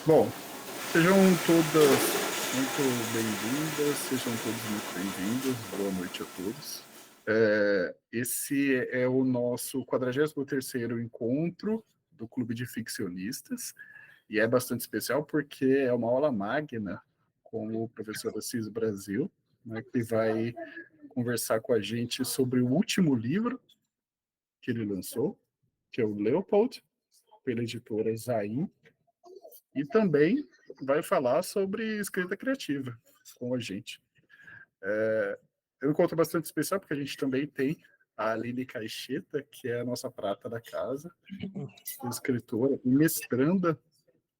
Bom, sejam todas muito bem-vindas, sejam todos muito bem-vindos, boa noite a todos. Esse é o nosso 43º encontro do Clube de Ficcionistas, e é bastante especial porque é uma aula magna com o professor Assis Brasil, né, que vai conversar com a gente sobre o último livro que ele lançou, que é o Leopold, pela editora Zain, e também vai falar sobre escrita criativa com a gente. É um encontro bastante especial, porque a gente também tem a Aline Caixeta, que é a nossa prata da casa, escritora e mestranda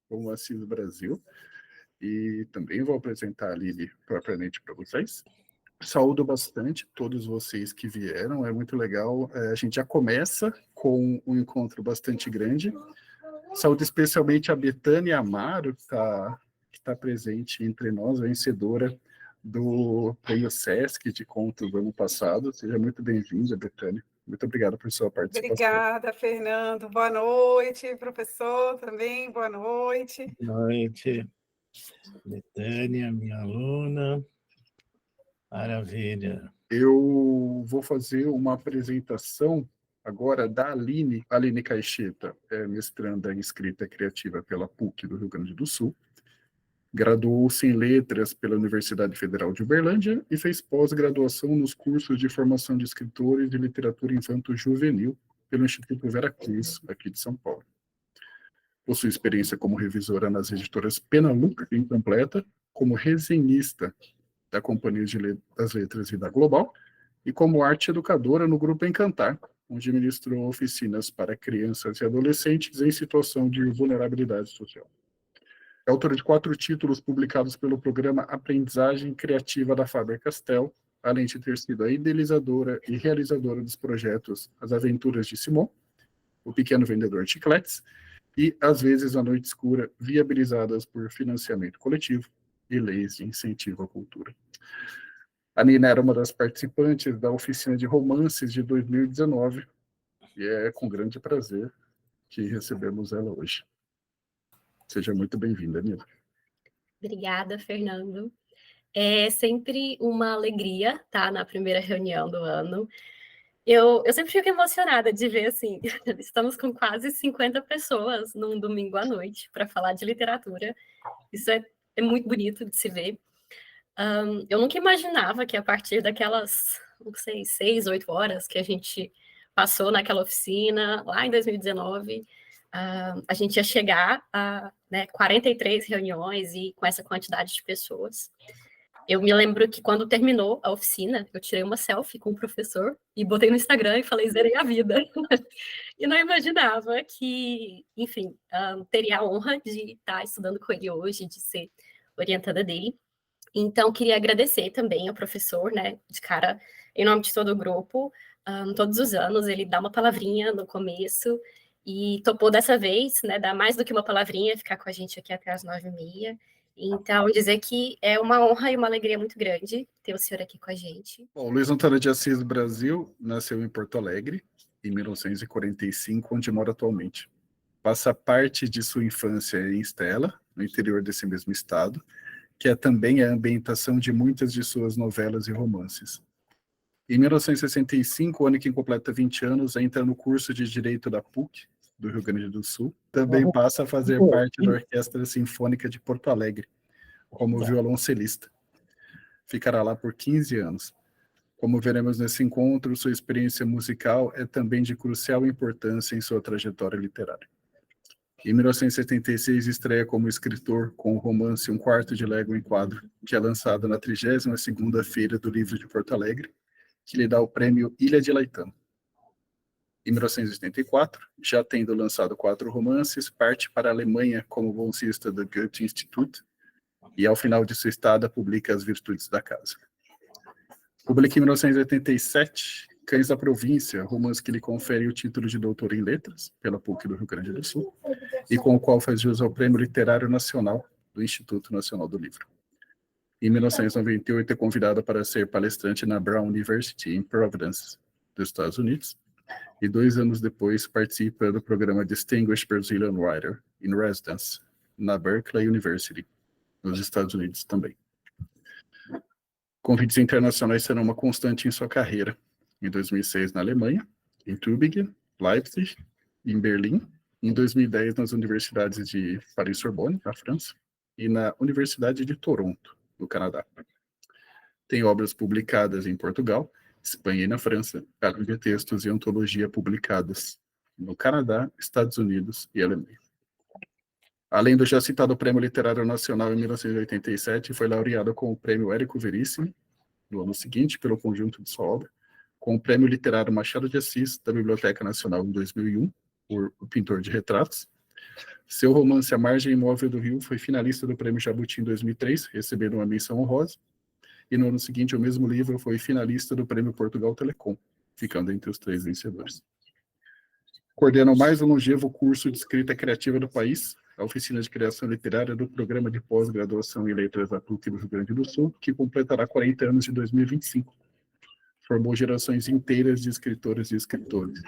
com o Assis Brasil, e também vou apresentar a Aline propriamente para vocês. Saúdo bastante todos vocês que vieram, é muito legal. A gente já começa com um encontro bastante grande. Saúdo especialmente a Betânia Amaro, que tá presente entre nós, vencedora do Prêmio Sesc de Contos do ano passado. Seja muito bem-vinda, Betânia. Muito obrigado por sua participação. Obrigada, Fernando. Boa noite, professor, também, boa noite. Boa noite, Betânia, minha aluna. Maravilha. Eu vou fazer uma apresentação agora da Aline Caixeta, mestranda em escrita criativa pela PUC do Rio Grande do Sul. Graduou-se em Letras pela Universidade Federal de Uberlândia e fez pós-graduação nos cursos de formação de escritores de literatura infanto-juvenil pelo Instituto Veracruz, aqui de São Paulo. Possui experiência como revisora nas editoras Penaluc e Incompleta, como resenhista da Companhia das Letras e da Global, e como arte educadora no Grupo Encantar, onde ministrou oficinas para crianças e adolescentes em situação de vulnerabilidade social. É autora de 4 títulos publicados pelo programa Aprendizagem Criativa da Faber-Castell, além de ter sido a idealizadora e realizadora dos projetos As Aventuras de Simon, O Pequeno Vendedor de Chicletes e Às vezes a Noite Escura, viabilizadas por financiamento coletivo e leis de incentivo à cultura. A Nina era uma das participantes da oficina de romances de 2019 e é com grande prazer que recebemos ela hoje. Seja muito bem-vinda, Nina. Obrigada, Fernando. É sempre uma alegria estar na primeira reunião do ano. Eu sempre fico emocionada de ver, assim, estamos com quase 50 pessoas num domingo à noite para falar de literatura. Isso é muito bonito de se ver. Eu nunca imaginava que a partir daquelas, não sei, 6, 8 horas que a gente passou naquela oficina, lá em 2019, a gente ia chegar a 43 reuniões e com essa quantidade de pessoas. Eu me lembro que quando terminou a oficina, eu tirei uma selfie com o professor e botei no Instagram e falei, zerei a vida. E não imaginava que, enfim, teria a honra de estar estudando com ele hoje, de ser orientada dele. Então, queria agradecer também ao professor, né, de cara, em nome de todo o grupo. Todos os anos ele dá uma palavrinha no começo e topou dessa vez, né, dar mais do que uma palavrinha, ficar com a gente aqui até as 9h30. Então, dizer que é uma honra e uma alegria muito grande ter o senhor aqui com a gente. Bom, Luiz Antônio de Assis Brasil nasceu em Porto Alegre, em 1945, onde mora atualmente. Passa parte de sua infância em Estela, no interior desse mesmo estado, que é também a ambientação de muitas de suas novelas e romances. Em 1965, o ano que completa 20 anos, entra no curso de Direito da PUC, do Rio Grande do Sul. Também passa a fazer parte da Orquestra Sinfônica de Porto Alegre, como violoncelista. Ficará lá por 15 anos. Como veremos nesse encontro, sua experiência musical é também de crucial importância em sua trajetória literária. Em 1976, estreia como escritor com o romance Um Quarto de Légua em Quadro, que é lançado na 32ª Feira do Livro de Porto Alegre, que lhe dá o prêmio Ilha de Laetano. Em 1984, já tendo lançado 4 romances, parte para a Alemanha como bolsista do Goethe-Institut e, ao final de sua estada, publica As Virtudes da Casa. Publica em 1987 Cães da Província, romance que lhe confere o título de doutor em letras pela PUC do Rio Grande do Sul e com o qual faz jus ao Prêmio Literário Nacional do Instituto Nacional do Livro. Em 1998 é convidada para ser palestrante na Brown University em Providence, dos Estados Unidos, e 2 anos depois participa do programa Distinguished Brazilian Writer in Residence na Berkeley University, nos Estados Unidos também. Convites internacionais serão uma constante em sua carreira. Em 2006, na Alemanha, em Tübingen, Leipzig, em Berlim, em 2010, nas universidades de Paris-Sorbonne, na França, e na Universidade de Toronto, no Canadá. Tem obras publicadas em Portugal, Espanha e na França, além de textos e antologia publicadas no Canadá, Estados Unidos e Alemanha. Além do já citado Prêmio Literário Nacional em 1987, foi laureado com o Prêmio Érico Veríssimo, no ano seguinte, pelo conjunto de sua obra, com o Prêmio Literário Machado de Assis, da Biblioteca Nacional, em 2001, por O Pintor de Retratos. Seu romance A Margem Imóvel do Rio foi finalista do Prêmio Jabuti em 2003, recebendo uma menção honrosa, e no ano seguinte o mesmo livro foi finalista do Prêmio Portugal Telecom, ficando entre os 3 vencedores. Coordena o mais longevo curso de escrita criativa do país, a Oficina de Criação Literária do Programa de Pós-Graduação em Letras da PUC do Rio Grande do Sul, que completará 40 anos em 2025. Formou gerações inteiras de escritoras e escritores.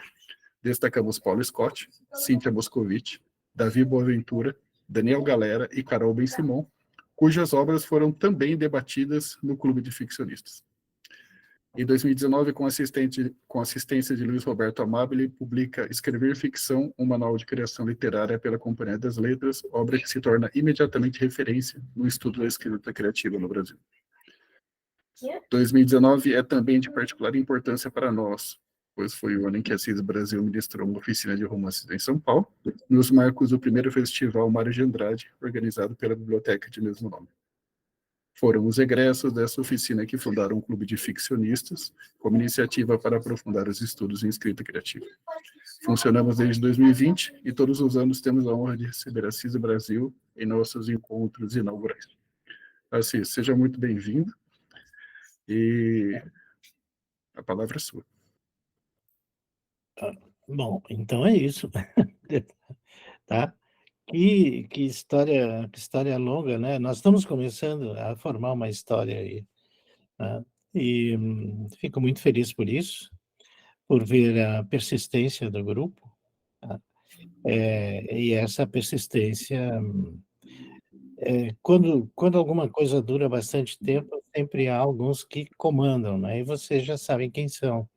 Destacamos Paulo Scott, Cíntia Moscovitch, Davi Boaventura, Daniel Galera e Carol Ben-Simon, cujas obras foram também debatidas no Clube de Ficcionistas. Em 2019, com assistência de Luiz Roberto Amabile, publica Escrever Ficção, um manual de criação literária pela Companhia das Letras, obra que se torna imediatamente referência no estudo da escrita criativa no Brasil. 2019 é também de particular importância para nós, pois foi o ano em que a Assis Brasil ministrou uma oficina de romances em São Paulo, nos marcos do primeiro festival Mário de Andrade, organizado pela biblioteca de mesmo nome. Foram os egressos dessa oficina que fundaram um clube de ficcionistas, como iniciativa para aprofundar os estudos em escrita criativa. Funcionamos desde 2020 e todos os anos temos a honra de receber a Assis Brasil em nossos encontros inaugurais. Assis, seja muito bem-vindo e a palavra é sua. Bom, então é isso. Tá? Que história longa, né? Nós estamos começando a formar uma história aí, né? E fico muito feliz por isso, por ver a persistência do grupo, tá? E essa persistência, quando alguma coisa dura bastante tempo, sempre há alguns que comandam, né? E vocês já sabem quem são,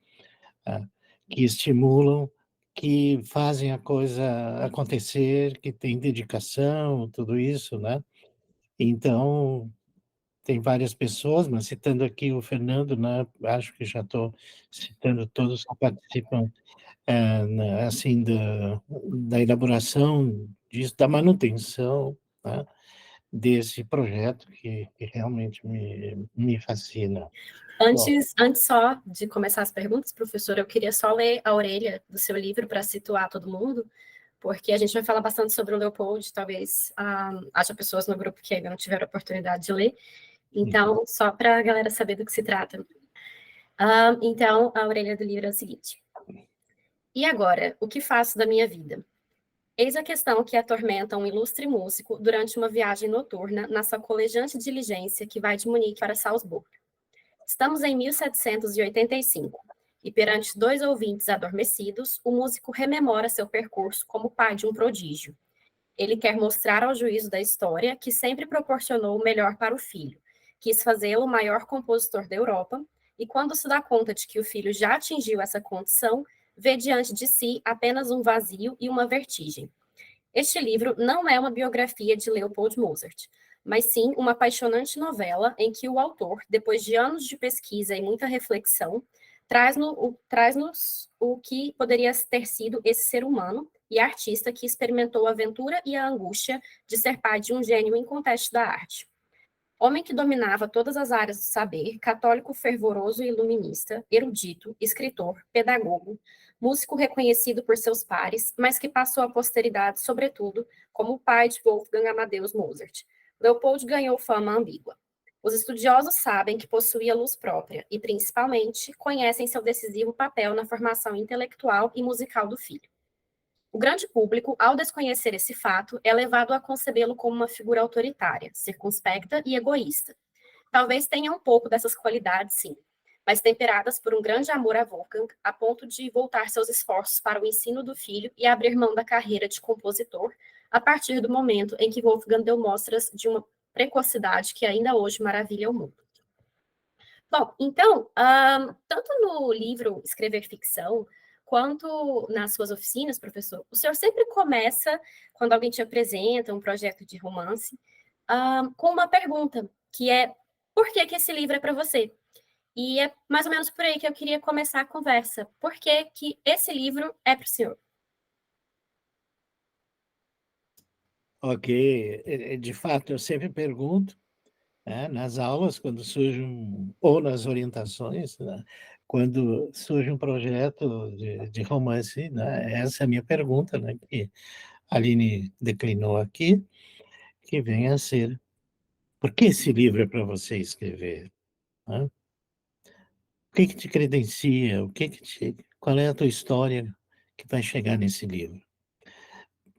tá? Que estimulam, que fazem a coisa acontecer, que têm dedicação, tudo isso, né? Então, tem várias pessoas, mas citando aqui o Fernando, né, acho que já estou citando todos que participam, assim, da elaboração disso, da manutenção, né, desse projeto que realmente me fascina. Bom, Antes só de começar as perguntas, professor, eu queria só ler a orelha do seu livro para situar todo mundo, porque a gente vai falar bastante sobre o Leopold, talvez haja pessoas no grupo que ainda não tiveram a oportunidade de ler, então, só para a galera saber do que se trata. Então, a orelha do livro é o seguinte. E agora, o que faço da minha vida? Eis a questão que atormenta um ilustre músico durante uma viagem noturna na sua colejante diligência que vai de Munique para Salzburgo. Estamos em 1785, e perante 2 ouvintes adormecidos, o músico rememora seu percurso como pai de um prodígio. Ele quer mostrar ao juízo da história que sempre proporcionou o melhor para o filho, quis fazê-lo o maior compositor da Europa, e quando se dá conta de que o filho já atingiu essa condição, vê diante de si apenas um vazio e uma vertigem. Este livro não é uma biografia de Leopold Mozart, mas sim uma apaixonante novela em que o autor, depois de anos de pesquisa e muita reflexão, traz-nos o que poderia ter sido esse ser humano e artista que experimentou a aventura e a angústia de ser pai de um gênio inconteste da arte. Homem que dominava todas as áreas do saber, católico fervoroso e iluminista, erudito, escritor, pedagogo, músico reconhecido por seus pares, mas que passou à posteridade, sobretudo, como o pai de Wolfgang Amadeus Mozart. Leopold ganhou fama ambígua. Os estudiosos sabem que possuía luz própria e, principalmente, conhecem seu decisivo papel na formação intelectual e musical do filho. O grande público, ao desconhecer esse fato, é levado a concebê-lo como uma figura autoritária, circunspecta e egoísta. Talvez tenha um pouco dessas qualidades, sim, mas temperadas por um grande amor a Wolfgang, a ponto de voltar seus esforços para o ensino do filho e abrir mão da carreira de compositor, a partir do momento em que Wolfgang deu mostras de uma precocidade que ainda hoje maravilha o mundo. Bom, então, tanto no livro Escrever Ficção, quanto nas suas oficinas, professor, o senhor sempre começa, quando alguém te apresenta um projeto de romance, com uma pergunta, que é: por que que esse livro é para você? E é mais ou menos por aí que eu queria começar a conversa. Por que que esse livro é para o senhor? Ok, de fato, eu sempre pergunto, nas aulas, quando surge ou nas orientações, né, quando surge um projeto de romance, né, essa é a minha pergunta, né, que a Aline declinou aqui, que vem a ser: por que esse livro é para você escrever? Né? O que te credencia? Qual é a tua história que vai chegar nesse livro?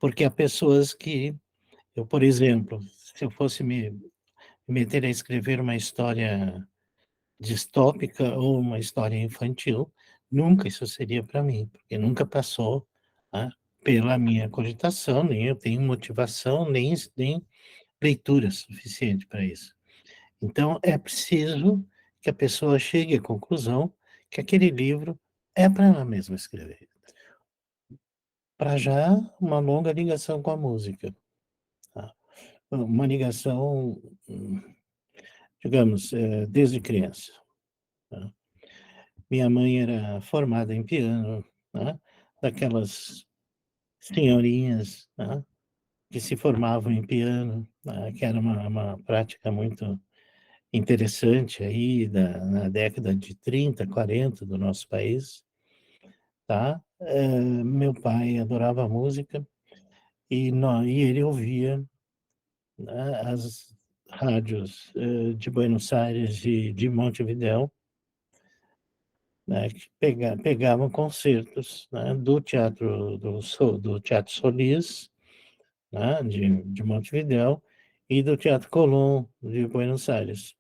Porque há pessoas que, eu, por exemplo, se eu fosse me meter a escrever uma história distópica ou uma história infantil, nunca isso seria para mim, porque nunca passou, né, pela minha cogitação, nem eu tenho motivação, nem leitura suficiente para isso. Então, é preciso que a pessoa chegue à conclusão que aquele livro é para ela mesma escrever. Para já, uma longa ligação com a música, tá? Uma ligação, digamos, desde criança, tá? Minha mãe era formada em piano, né, daquelas senhorinhas, né, que se formavam em piano, né, que era uma prática muito interessante aí na década de 30, 40 do nosso país, tá. Meu pai adorava música e ele ouvia, né, as rádios, de Buenos Aires e de Montevidéu, né, que pegavam concertos, né, do Teatro Solis, né, de Montevidéu, e do Teatro Colón de Buenos Aires.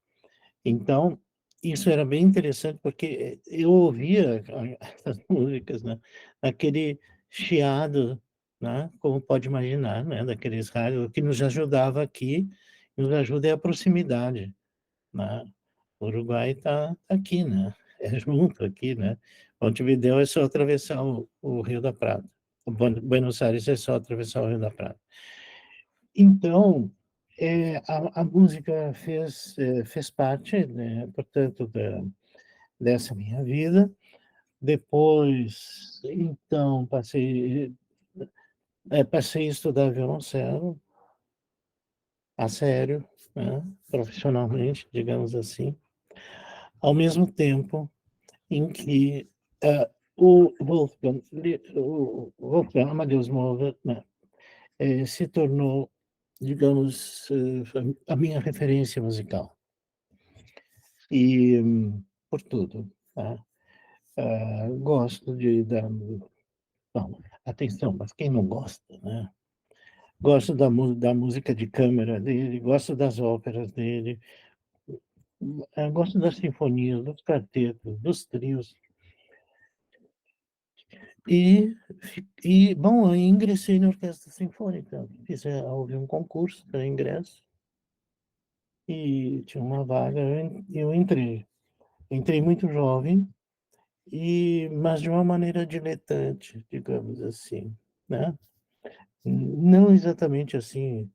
Então, isso era bem interessante, porque eu ouvia essas músicas, né, naquele chiado, né, como pode imaginar, né, daqueles rádios, o que nos ajudava aqui, nos ajuda é a proximidade, né. O Uruguai está aqui, né, é junto aqui, né. Montevidéu é só atravessar o Rio da Prata. Buenos Aires é só atravessar o Rio da Prata. Então, a música fez parte, né, portanto, dessa minha vida. Depois, então, passei a estudar violoncelo, a sério, né, profissionalmente, digamos assim, ao mesmo tempo em que, o Wolfgang Amadeus Mozart, né, se tornou, digamos, a minha referência musical. E, por tudo, tá. Gosto bom, atenção, mas quem não gosta, né? Gosto da música de câmara dele, gosto das óperas dele, gosto das sinfonias, dos quartetos, dos trios. Bom, eu ingressei na orquestra sinfônica, houve um concurso para ingresso e tinha uma vaga, eu entrei. Entrei muito jovem, mas de uma maneira diletante, digamos assim, né. Não exatamente assim,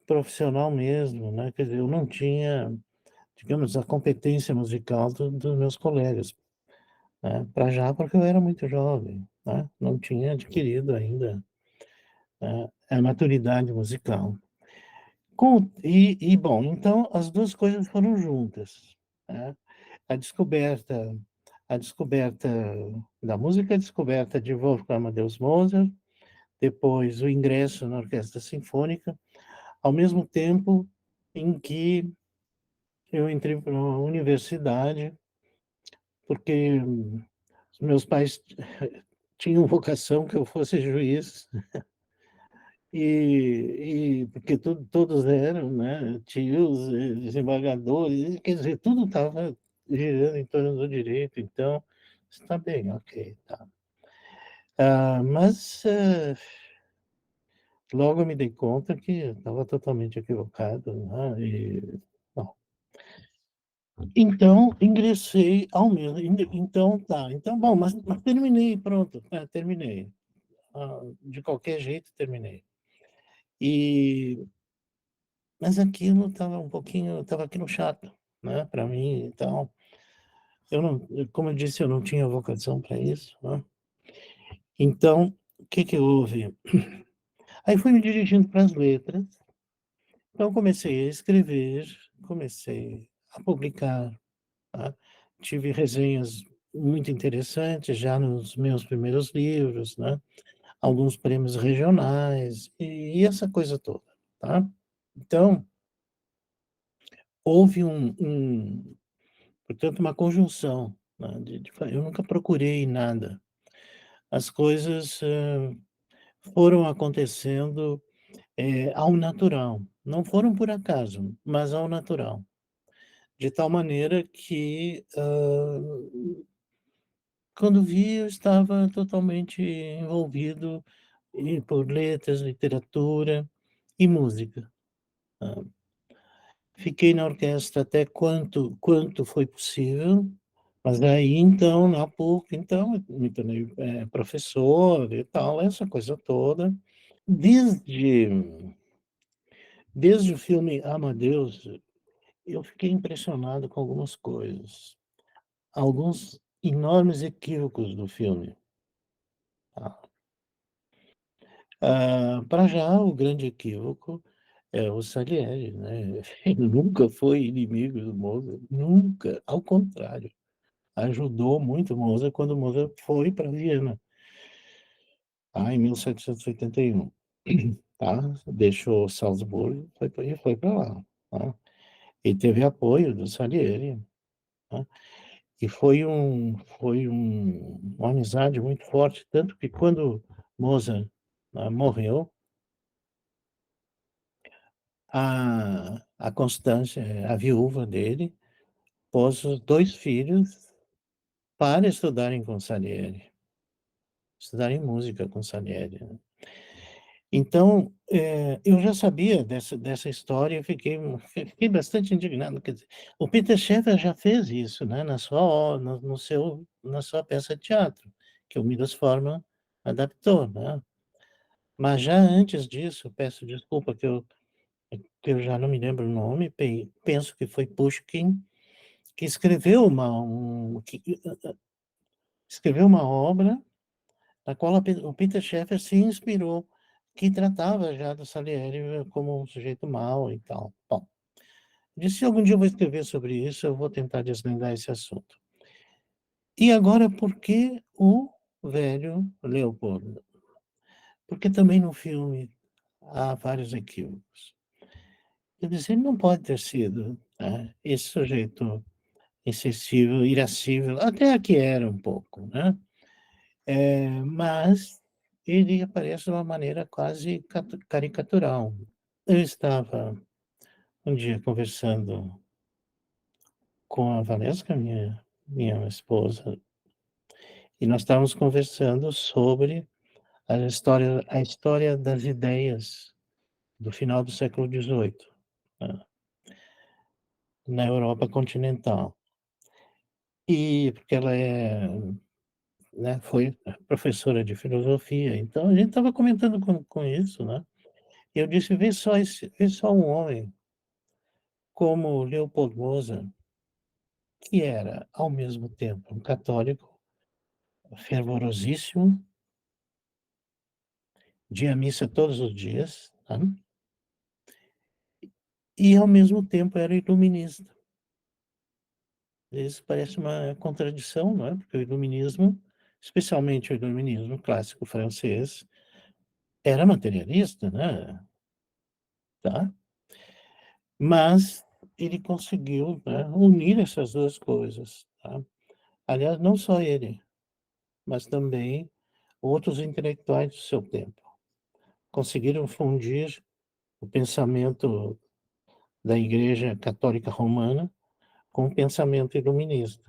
profissional mesmo, né, quer dizer, eu não tinha, digamos, a competência musical dos meus colegas, né, para já porque eu era muito jovem, né, não tinha adquirido ainda, a maturidade musical. Bom, então as 2 coisas foram juntas, né, a descoberta a descoberta da música, a descoberta de Wolfgang Amadeus Mozart, depois o ingresso na orquestra sinfônica, ao mesmo tempo em que eu entrei para uma universidade, porque os meus pais tinham vocação que eu fosse juiz, porque todos eram, né, tios, desembargadores, quer dizer, tudo estava girando em torno do direito, então, está bem, ok, tá. Mas, logo me dei conta que estava totalmente equivocado, né, bom, então ingressei ao mesmo então tá, então bom, mas terminei, pronto, terminei. De qualquer jeito terminei. E mas aquilo estava aquilo chato, né, para mim, então, eu não como eu disse, eu não tinha vocação para isso, né. Então, o que que houve? Aí fui me dirigindo para as letras, então comecei a escrever, comecei a publicar, tá. Tive resenhas muito interessantes já nos meus primeiros livros, né, alguns prêmios regionais e essa coisa toda, tá. Então, houve portanto, uma conjunção, né, eu nunca procurei nada. As coisas, foram acontecendo, ao natural. Não foram por acaso, mas ao natural. De tal maneira que, quando vi, eu estava totalmente envolvido por letras, literatura e música. Hã, fiquei na orquestra até quanto foi possível, mas aí então, na PUC, então, me tornei, professor e tal, essa coisa toda. Desde desde o filme Amadeus, eu fiquei impressionado com algumas coisas, alguns enormes equívocos do filme, tá. Pra já, o grande equívoco é o Salieri, né, ele nunca foi inimigo do Mozart, nunca, ao contrário, ajudou muito o Mozart quando o Mozart foi para Viena, tá, em 1781, tá, deixou Salzburgo, foi para lá, tá, e teve apoio do Salieri, tá. E uma amizade muito forte, tanto que quando Mozart, morreu, a Constância, a viúva dele, pôs os 2 filhos para estudarem com Salieri, estudarem música com Salieri, né. Então, eu já sabia dessa história e fiquei bastante indignado, quer dizer, o Peter Shaffer já fez isso, né, na sua o no seu na sua peça de teatro, que o Milos Forman adaptou, né. Mas já antes disso, peço desculpa que eu já não me lembro o nome, penso que foi Pushkin, que escreveu uma obra na qual o Peter Shaffer se inspirou, que tratava já do Salieri como um sujeito mau e tal. Bom, disse: "Se algum dia eu vou escrever sobre isso, eu vou tentar desvendar esse assunto". E agora por que o velho Leopold? Porque também no filme há vários equívocos. Quer dizer, ele não pode ter sido, né, esse sujeito excessivo, irascível, até que era um pouco, né, mas ele aparece de uma maneira quase caricatural. Eu estava um dia conversando com a Valesca, minha esposa, e nós estávamos conversando sobre a história das ideias do final do século XVIII, né, na Europa continental. E porque ela foi professora de filosofia, então a gente estava comentando com isso, né, e eu disse: "Vê só um homem como Leopold Mozart, que era, ao mesmo tempo, um católico fervorosíssimo, de ir à missa todos os dias, tá, e ao mesmo tempo era iluminista". Isso parece uma contradição, não é, porque o iluminismo, especialmente o iluminismo clássico francês, era materialista, né, tá. Mas ele conseguiu, né, unir essas 2 coisas, tá. Aliás, não só ele, mas também outros intelectuais do seu tempo. Conseguiram fundir o pensamento da Igreja Católica Romana com o pensamento iluminista,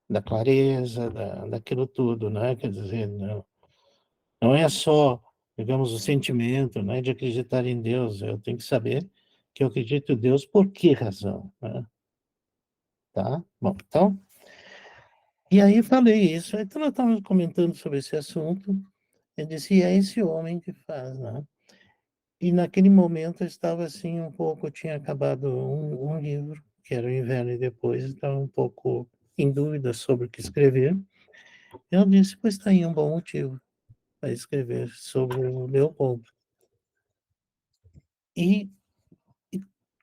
da clareza, daquilo tudo, né, quer dizer, não é só digamos, o sentimento, né, de acreditar em Deus. Eu tenho que saber que eu acredito em Deus por que razão, né? Tá? Bom, então, e aí falei isso, então nós estávamos comentando sobre esse assunto, eu disse, e é esse homem que faz, né? E naquele momento eu estava assim um pouco, tinha acabado um livro, que era O Inverno e Depois, estava um pouco em dúvida sobre o que escrever. Eu disse, pois está aí um bom motivo para escrever sobre o Leopoldo. E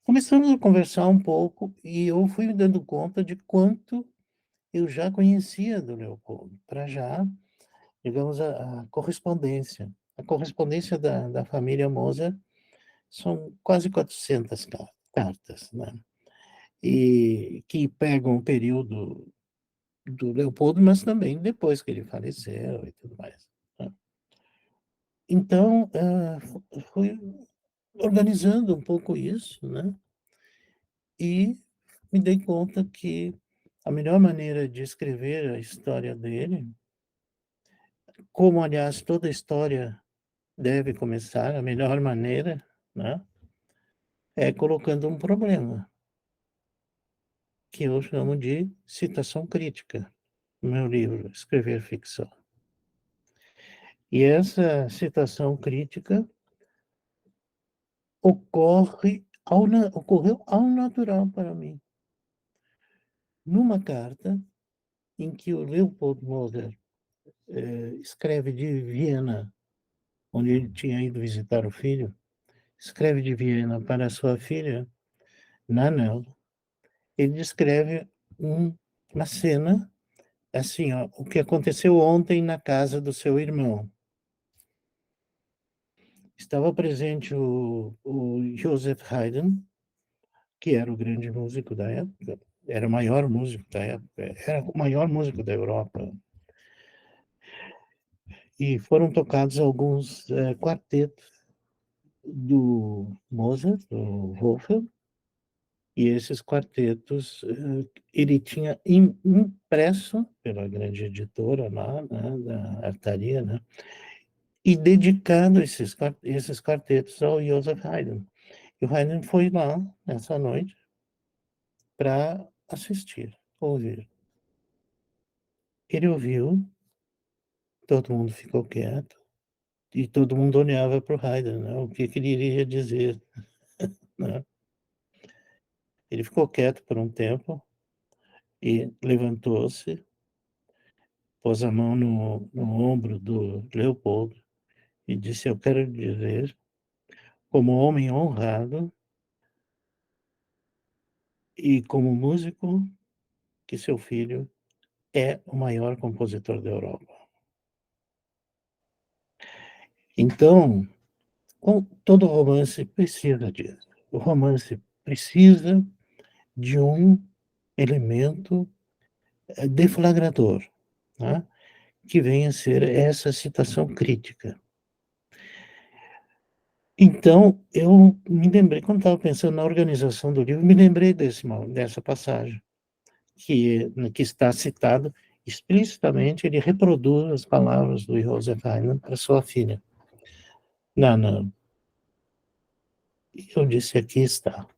começamos a conversar um pouco e eu fui me dando conta de quanto eu já conhecia do Leopoldo, para já, digamos, a correspondência. A correspondência da família Mozart são quase 400 cartas, né? E que pegam o período do Leopoldo, mas também depois que ele faleceu e tudo mais, né? Então, fui organizando um pouco isso, né? E me dei conta que a melhor maneira de escrever a história dele, como aliás toda história deve começar, a melhor maneira, né, é colocando um problema, que eu chamo de citação crítica, no meu livro, Escrever Ficção. E essa citação crítica ocorreu ao natural para mim. Numa carta em que o Leopold Mozart escreve de Viena, onde ele tinha ido visitar o filho, escreve de Viena para sua filha, Nanel, ele descreve uma cena, assim, ó, o que aconteceu ontem na casa do seu irmão. Estava presente o Joseph Haydn, que era o grande músico da época, era o maior músico da época, era o maior músico da Europa. E foram tocados alguns quartetos do Mozart, do Wolfgang, e esses quartetos ele tinha impresso pela grande editora lá, né, da Artaria, né, e dedicado esses quartetos ao Joseph Haydn. E o Haydn foi lá nessa noite para assistir, ouvir. Ele ouviu, todo mundo ficou quieto, e todo mundo olhava para o Haydn, né, o que ele iria dizer, né? Ele ficou quieto por um tempo e levantou-se, pôs a mão no ombro do Leopoldo e disse: eu quero dizer, como homem honrado e como músico, que seu filho é o maior compositor da Europa. Então, todo romance precisa disso. O romance precisa de um elemento deflagrador, né, que venha a ser essa citação crítica. Então, eu me lembrei, quando estava pensando na organização do livro, me lembrei dessa passagem, que está citado explicitamente, ele reproduz as palavras do Joseph Haydn para sua filha. Não. Eu disse, aqui está.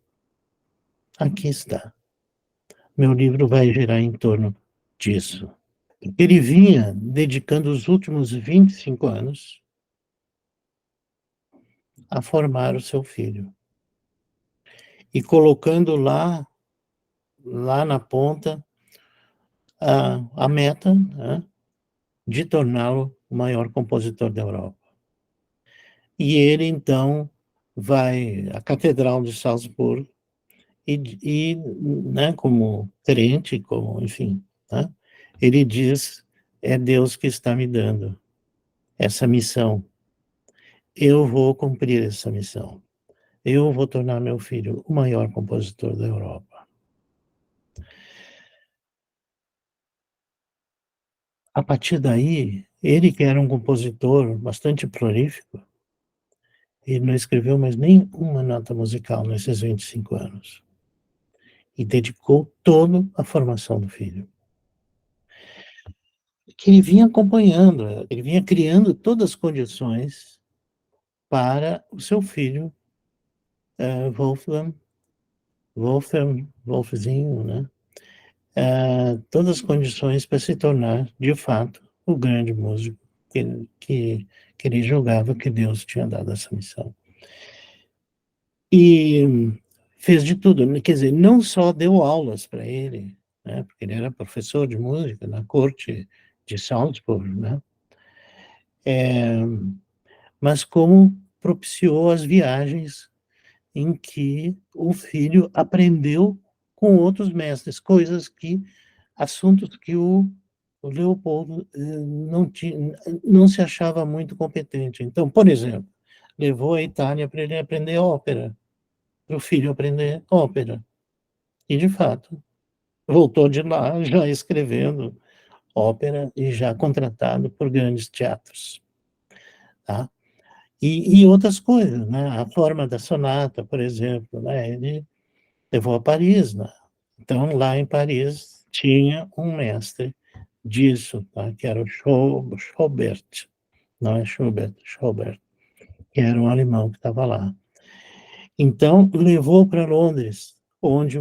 Meu livro vai girar em torno disso. Ele vinha dedicando os últimos 25 anos a formar o seu filho. E colocando lá na ponta, a meta, né, de torná-lo o maior compositor da Europa. E ele, então, vai à Catedral de Salzburgo e né, como crente, como, enfim, né, ele diz, é Deus que está me dando essa missão. Eu vou cumprir essa missão. Eu vou tornar meu filho o maior compositor da Europa. A partir daí, ele que era um compositor bastante prolífico, ele não escreveu mais nem uma nota musical nesses 25 anos. E dedicou toda a formação do filho. Que ele vinha acompanhando, ele vinha criando todas as condições para o seu filho, Wolfzinho, né? Todas as condições para se tornar, de fato, o grande músico que ele julgava que Deus tinha dado essa missão. E fez de tudo, quer dizer, não só deu aulas para ele, né, porque ele era professor de música na corte de Salzburg, né, mas como propiciou as viagens em que o filho aprendeu com outros mestres, assuntos que o Leopoldo não se achava muito competente. Então, por exemplo, levou a Itália para ele aprender ópera, para o filho aprender ópera. E, de fato, voltou de lá já escrevendo ópera e já contratado por grandes teatros. Tá? E outras coisas, né? A forma da sonata, por exemplo, né? Ele levou a Paris, né? Então, lá em Paris, tinha um mestre disso, tá? Que era o Schobert, não é Schobert, que era um alemão que estava lá. Então, levou para Londres, onde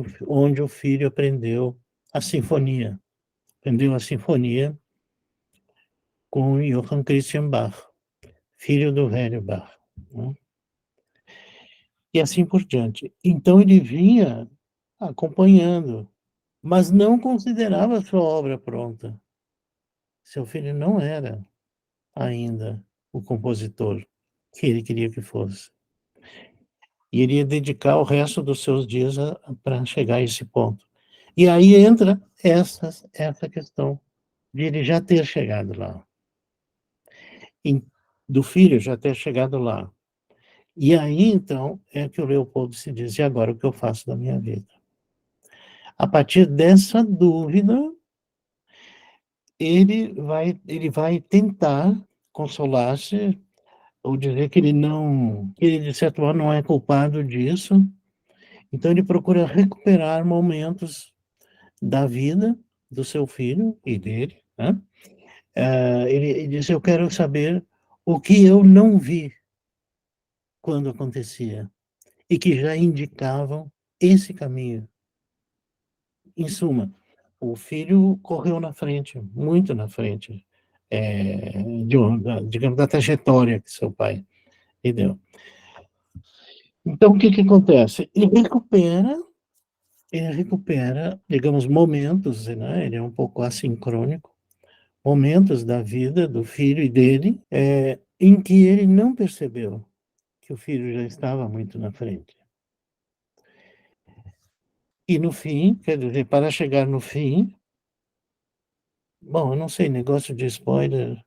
o filho aprendeu a sinfonia. Aprendeu a sinfonia com Johann Christian Bach, filho do velho Bach. Né? E assim por diante. Então, ele vinha acompanhando, mas não considerava sua obra pronta. Seu filho não era ainda o compositor que ele queria que fosse. E ele ia dedicar o resto dos seus dias para chegar a esse ponto. E aí entra essa questão de ele já ter chegado lá. Do filho já ter chegado lá. E aí, então, é que o Leopoldo se diz, e agora o que eu faço da minha vida? A partir dessa dúvida, ele vai tentar consolar-se, ou dizer que ele, de certo modo, não é culpado disso. Então, ele procura recuperar momentos da vida do seu filho e dele, né? Ele diz, eu quero saber o que eu não vi quando acontecia, e que já indicavam esse caminho. Em suma, o filho correu na frente, muito na frente, digamos, da trajetória que seu pai lhe deu. Então, o que acontece? Ele recupera, digamos, momentos, né? Ele é um pouco assincrônico, momentos da vida do filho e dele, em que ele não percebeu que o filho já estava muito na frente. E no fim, quer dizer, para chegar no fim, bom, eu não sei, negócio de spoiler,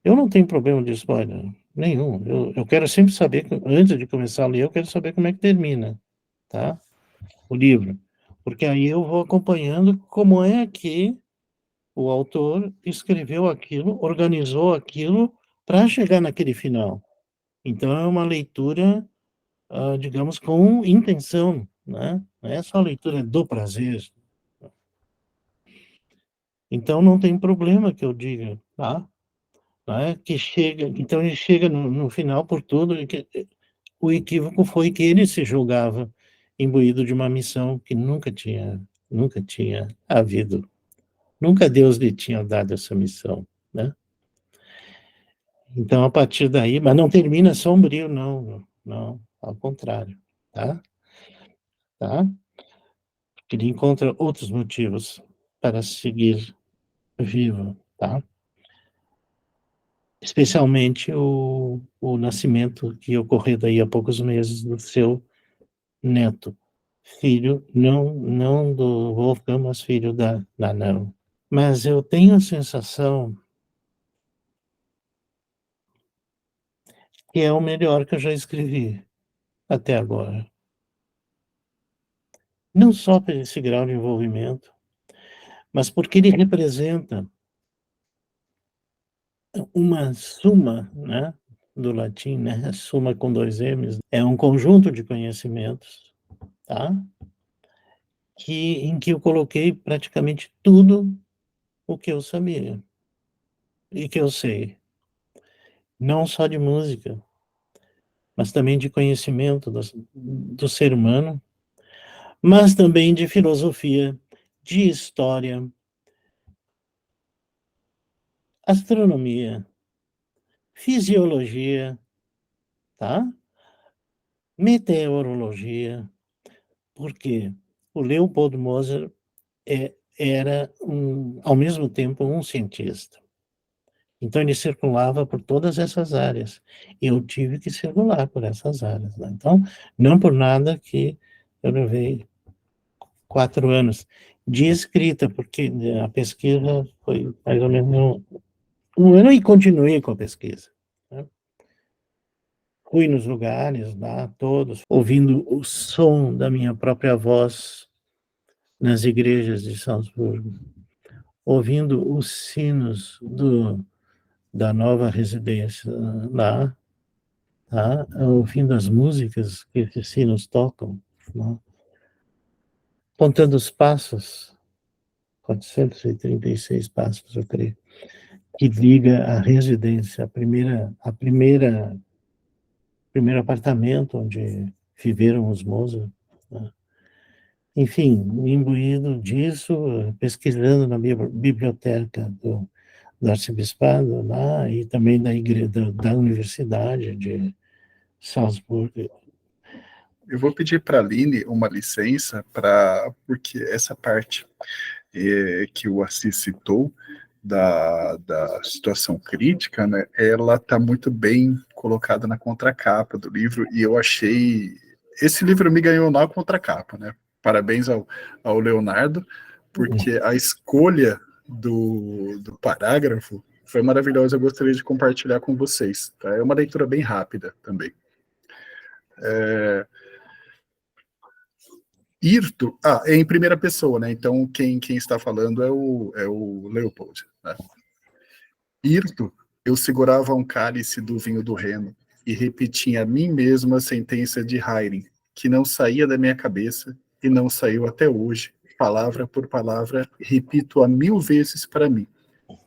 eu não tenho problema de spoiler nenhum. Eu quero sempre saber, antes de começar a ler, eu quero saber como é que termina, tá? O livro. Porque aí eu vou acompanhando como é que o autor escreveu aquilo, organizou aquilo para chegar naquele final. Então é uma leitura, digamos, com intenção, né? Não é só leitura do prazer. Então não tem problema que eu diga, tá? Né, que chega, então ele chega no final por tudo, e o equívoco foi que ele se julgava imbuído de uma missão que nunca tinha havido, nunca Deus lhe tinha dado essa missão, né? Então, a partir daí, mas não termina sombrio, não, não, ao contrário, tá? Tá? Ele encontra outros motivos para seguir vivo, tá? Especialmente o nascimento que ocorreu daí a poucos meses do seu neto, filho não do Wolfgang, mas filho da Nana. Mas eu tenho a sensação que é o melhor que eu já escrevi até agora. Não só por esse grau de envolvimento, mas porque ele representa uma suma, né, do latim, né, suma com 2 M's, é um conjunto de conhecimentos, tá? Em que eu coloquei praticamente tudo o que eu sabia e que eu sei, não só de música, mas também de conhecimento do ser humano, mas também de filosofia, de história, astronomia, fisiologia, tá? Meteorologia, porque o Leopold Mozart era, ao mesmo tempo, um cientista. Então, ele circulava por todas essas áreas. Eu tive que circular por essas áreas. Né? Então, não por nada que eu levei 4 anos de escrita, porque a pesquisa foi mais ou menos um ano e continuei com a pesquisa. Né? Fui nos lugares lá, todos, ouvindo o som da minha própria voz nas igrejas de Salzburgo, ouvindo os sinos da nova residência lá, tá? Ouvindo as músicas que esses sinos tocam, né? Contando os passos, 436 passos, eu creio, que liga a residência, primeiro apartamento onde viveram os Mozart, né? Enfim, imbuído disso, pesquisando na biblioteca do arcebispado lá e também da igreja, da universidade de Salzburgo. Eu vou pedir para a Aline uma licença, porque essa parte que o Assis citou, da situação crítica, né, ela está muito bem colocada na contracapa do livro, e eu achei... Esse livro me ganhou na contracapa, né? Parabéns ao Leonardo, porque a escolha do parágrafo foi maravilhosa, eu gostaria de compartilhar com vocês. Tá? É uma leitura bem rápida também. Irto, é em primeira pessoa, né? Então quem está falando é o Leopold. Né? Irto, eu segurava um cálice do vinho do Reno e repetia a mim mesmo a sentença de Haydn, que não saía da minha cabeça e não saiu até hoje, palavra por palavra, repito-a 1000 vezes para mim.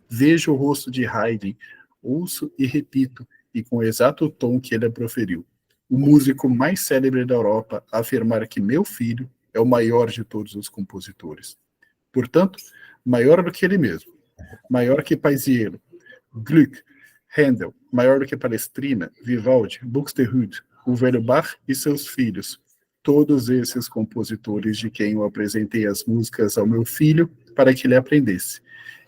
Vejo o rosto de Haydn, ouço e repito, e com o exato tom que ele a proferiu. O músico mais célebre da Europa a afirmar que meu filho é o maior de todos os compositores. Portanto, maior do que ele mesmo, maior que Paisiello, Gluck, Handel, maior do que Palestrina, Vivaldi, Buxtehude, o velho Bach e seus filhos, todos esses compositores de quem eu apresentei as músicas ao meu filho para que ele aprendesse.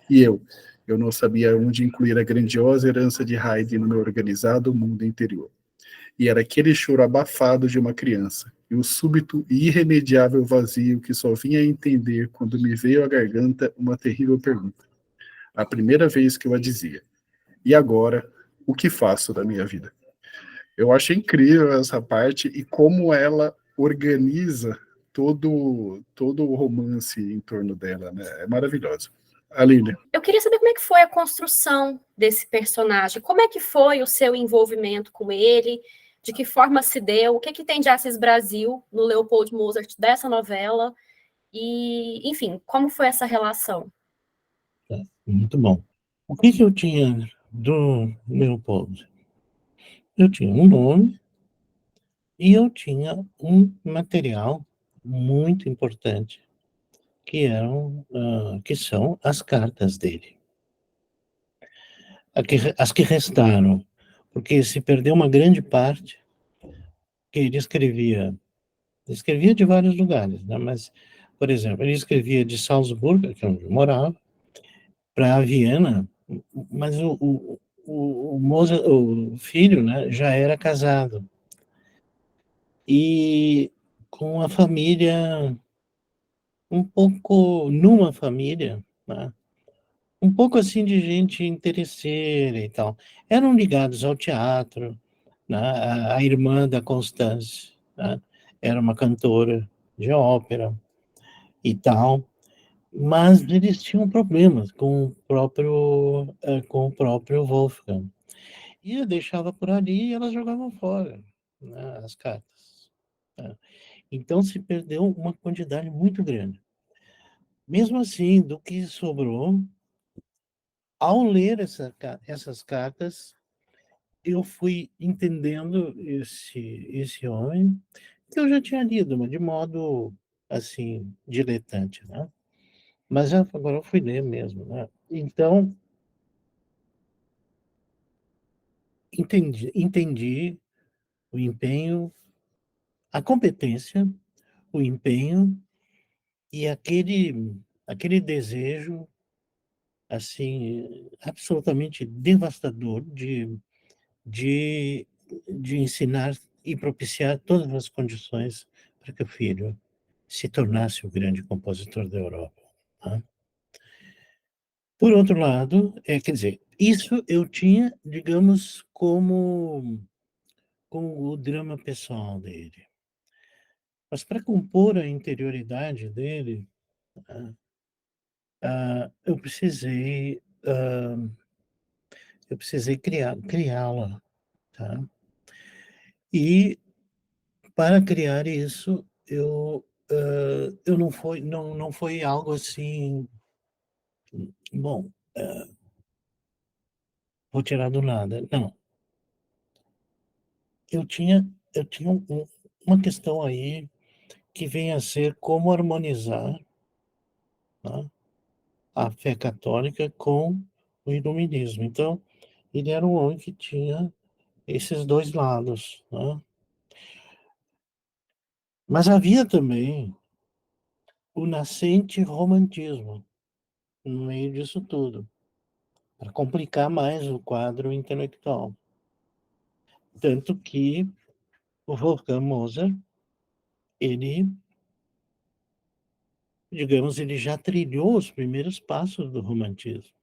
E eu não sabia onde incluir a grandiosa herança de Haydn no meu organizado mundo interior. E era aquele choro abafado de uma criança, e o súbito e irremediável vazio que só vinha a entender quando me veio à garganta uma terrível pergunta. A primeira vez que eu a dizia. E agora, o que faço da minha vida? Eu achei incrível essa parte e como ela organiza todo o romance em torno dela, né? É maravilhoso. Aline. Eu queria saber como é que foi a construção desse personagem, como é que foi o seu envolvimento com ele, de que forma se deu, o que tem de Assis Brasil no Leopold Mozart dessa novela, e, enfim, como foi essa relação? Muito bom. O que eu tinha do Leopold? Eu tinha um nome e eu tinha um material muito importante, que são as cartas dele. As que restaram, porque se perdeu uma grande parte, que ele escrevia de vários lugares, né? Mas, por exemplo, ele escrevia de Salzburgo, que é onde eu morava, para Viena, mas o Mozart, o filho, né, já era casado. E com a família, numa família, né, um pouco assim de gente interesseira e tal. Eram ligados ao teatro, né, a irmã da Constance, né, era uma cantora de ópera e tal, mas eles tinham problemas com o próprio Wolfgang. E eu deixava por ali e elas jogavam fora, né, as cartas. Né. Então se perdeu uma quantidade muito grande. Mesmo assim, do que sobrou, ao ler essas cartas, eu fui entendendo esse homem, que eu já tinha lido, mas de modo, assim, diletante, né. Mas agora eu fui ler mesmo, né. Então, entendi o empenho, a competência, o empenho e aquele desejo, assim, absolutamente devastador de de ensinar e propiciar todas as condições para que o filho se tornasse o grande compositor da Europa, né. Por outro lado, quer dizer, isso eu tinha, digamos, como o drama pessoal dele. Mas para compor a interioridade dele, eu precisei, criá-la, tá. E para criar isso, eu não foi algo assim, bom, vou tirar do nada, não. Eu tinha uma questão aí que vem a ser como harmonizar, tá, a fé católica com o iluminismo. Então, ele era um homem que tinha esses 2 lados, né. Mas havia também o nascente romantismo no meio disso tudo, para complicar mais o quadro intelectual. Tanto que o Wolfgang Mozart, ele, digamos, ele já trilhou os primeiros passos do romantismo,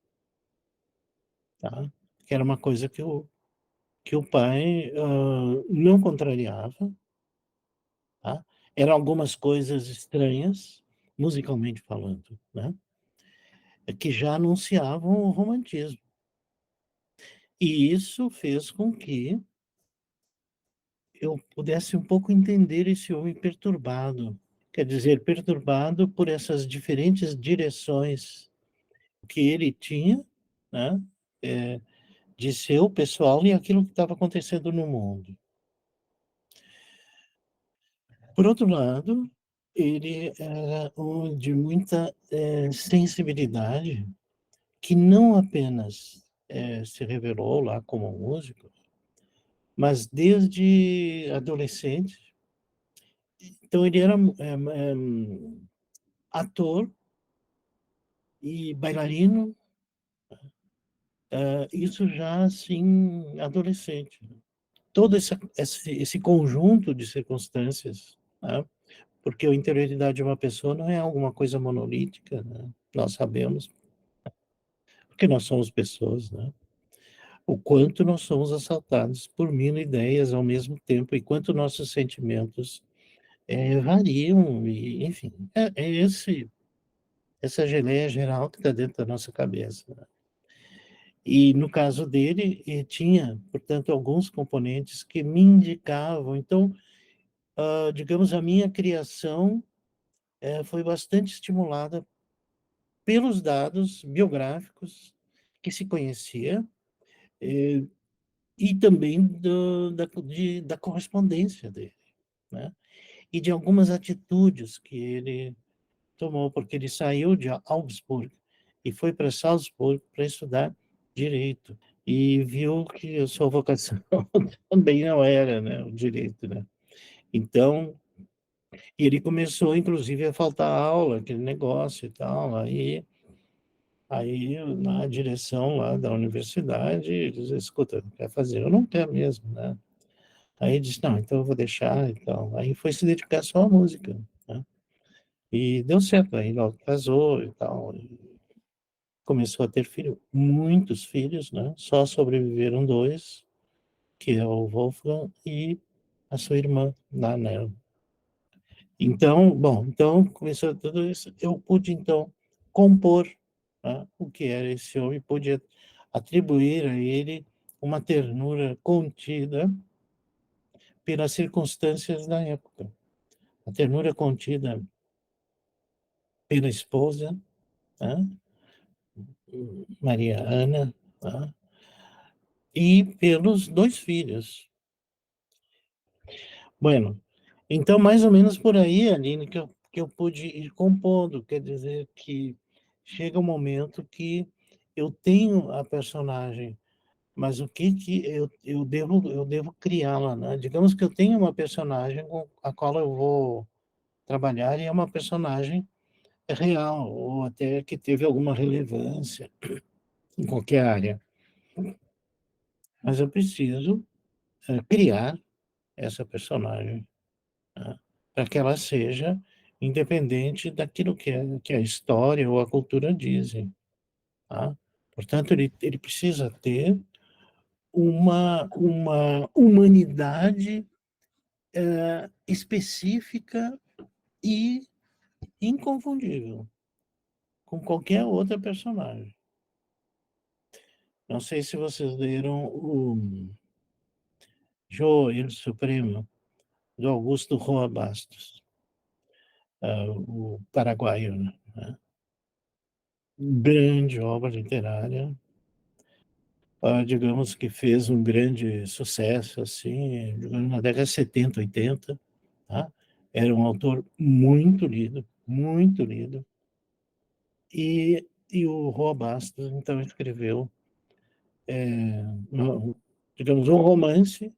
tá, que era uma coisa que o pai, não contrariava, tá, eram algumas coisas estranhas, musicalmente falando, né, que já anunciavam o romantismo. E isso fez com que eu pudesse um pouco entender esse homem perturbado, quer dizer, perturbado por essas diferentes direções que ele tinha, né, eh, de seu pessoal e aquilo que estava acontecendo no mundo. Por outro lado, ele era um de muita, sensibilidade, que não apenas, se revelou lá como músico, mas desde adolescente. Então ele era, ator e bailarino, isso já, assim, adolescente. Todo esse conjunto de circunstâncias, né, porque a interioridade de uma pessoa não é alguma coisa monolítica, né, nós sabemos, porque nós somos pessoas, né, o quanto nós somos assaltados por 1000 ideias ao mesmo tempo e quanto nossos sentimentos, variam e, enfim, essa geleia geral que está dentro da nossa cabeça, né. E no caso dele, tinha, portanto, alguns componentes que me indicavam. Então, digamos, a minha criação, foi bastante estimulada pelos dados biográficos que se conhecia, eh, e também da correspondência dele, né, e de algumas atitudes que ele tomou, porque ele saiu de Augsburg e foi para Salzburg para estudar direito, e viu que a sua vocação também não era, né, o direito, né. Então, e ele começou inclusive a faltar aula, aquele negócio e tal, aí na direção lá da universidade, eles: "Escuta, não quer fazer?" "Eu não quero mesmo, né". Aí ele disse: "Não, então eu vou deixar e tal". Aí foi se dedicar só à música, né. E deu certo, aí logo casou e tal, e começou a ter filho, muitos filhos, né, só sobreviveram 2, que é o Wolfgang e a sua irmã, né. Então, bom, então começou tudo isso, eu pude então compor, né, o que era esse homem, pude atribuir a ele uma ternura contida pelas circunstâncias da época. A ternura contida pela esposa, né, Maria Ana, né, e pelos 2 filhos. Bueno, então mais ou menos por aí, Aline, que eu pude ir compondo, quer dizer que chega um momento que eu tenho a personagem, mas o que eu devo criá-la, né. Digamos que eu tenho uma personagem com a qual eu vou trabalhar e é uma personagem real, ou até que teve alguma relevância em qualquer área. Mas eu preciso, criar essa personagem, né, para que ela seja independente daquilo que a história ou a cultura dizem, tá. Portanto, ele precisa ter uma humanidade, específica e inconfundível com qualquer outra personagem. Não sei se vocês leram o Yo, El Supremo, do Augusto Roa Bastos, o paraguaio, né. Grande obra literária, digamos que fez um grande sucesso, assim, digamos, na década de 70, 80, tá. Era um autor muito lido, e o Roa Bastos, então, escreveu, no digamos, um romance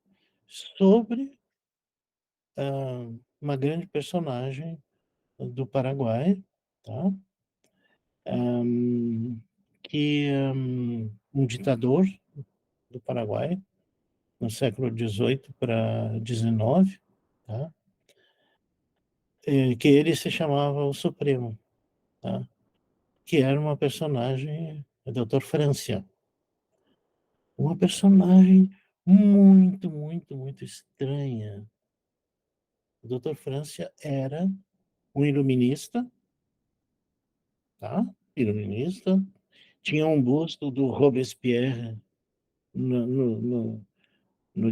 sobre, uma grande personagem do Paraguai, tá, hã, um ditador do Paraguai, no século XVIII para XIX, tá, que ele se chamava o Supremo, tá, que era uma personagem, o Doutor Francia, uma personagem muito estranha. O Doutor Francia era um iluminista, tá, iluminista, tinha um busto do Robespierre no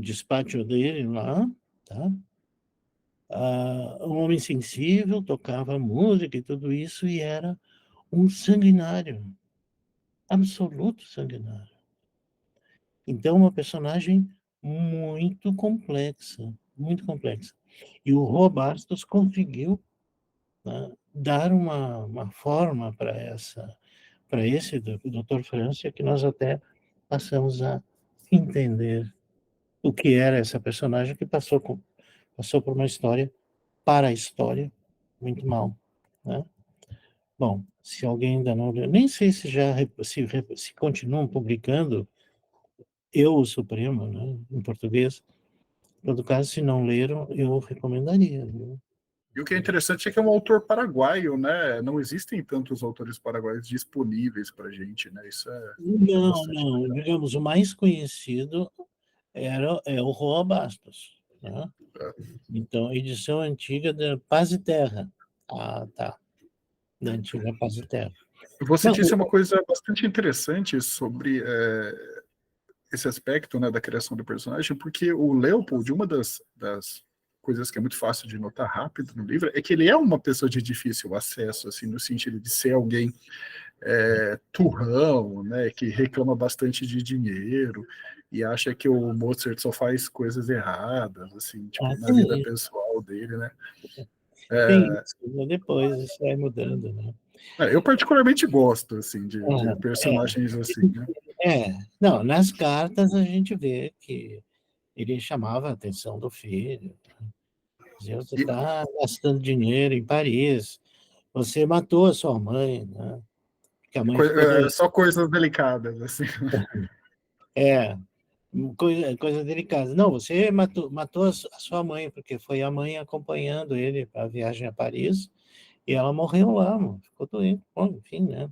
despacho dele lá, tá. Um homem sensível, tocava música e tudo isso, e era um sanguinário, absoluto sanguinário. Então uma personagem muito complexa, muito complexa. E o Roa Bastos conseguiu, né, dar uma forma para esse Doutor Francia, que nós até passamos a entender o que era essa personagem que passou por uma história, para a história, muito mal, né. Bom, se alguém ainda não leu, nem sei se já se continuam publicando Eu, o Supremo, né, em português. Em todo caso, se não leram, eu recomendaria, viu. E o que é interessante é que é um autor paraguaio, né? Não existem tantos autores paraguaios disponíveis para a gente, né? Isso é Não, bastante não, legal. digamos, o mais conhecido é o Roa Bastos, né. Então, edição antiga da Paz e Terra. Ah, tá, da antiga Paz e Terra. Você Não, disse uma coisa bastante interessante sobre esse aspecto, né, da criação do personagem, porque o Leopold, uma das coisas que é muito fácil de notar rápido no livro, é que ele é uma pessoa de difícil acesso, assim, no sentido de ser alguém turrão, né, que reclama bastante de dinheiro e acha que o Mozart só faz coisas erradas, assim, tipo, na vida pessoal dele, né? tem isso, mas depois isso vai mudando, né. Eu particularmente gosto, assim, de Aham, personagens assim, né? não, nas cartas a gente vê que ele chamava a atenção do filho, dizia: "Você E está gastando dinheiro em Paris, você matou a sua mãe", né, porque a mãe ficou doente. só coisas delicadas, assim. É, coisa delicada. "Não, você matou a sua mãe", porque foi a mãe acompanhando ele para a viagem a Paris, e ela morreu lá, mano, ficou doente. Bom, enfim, né.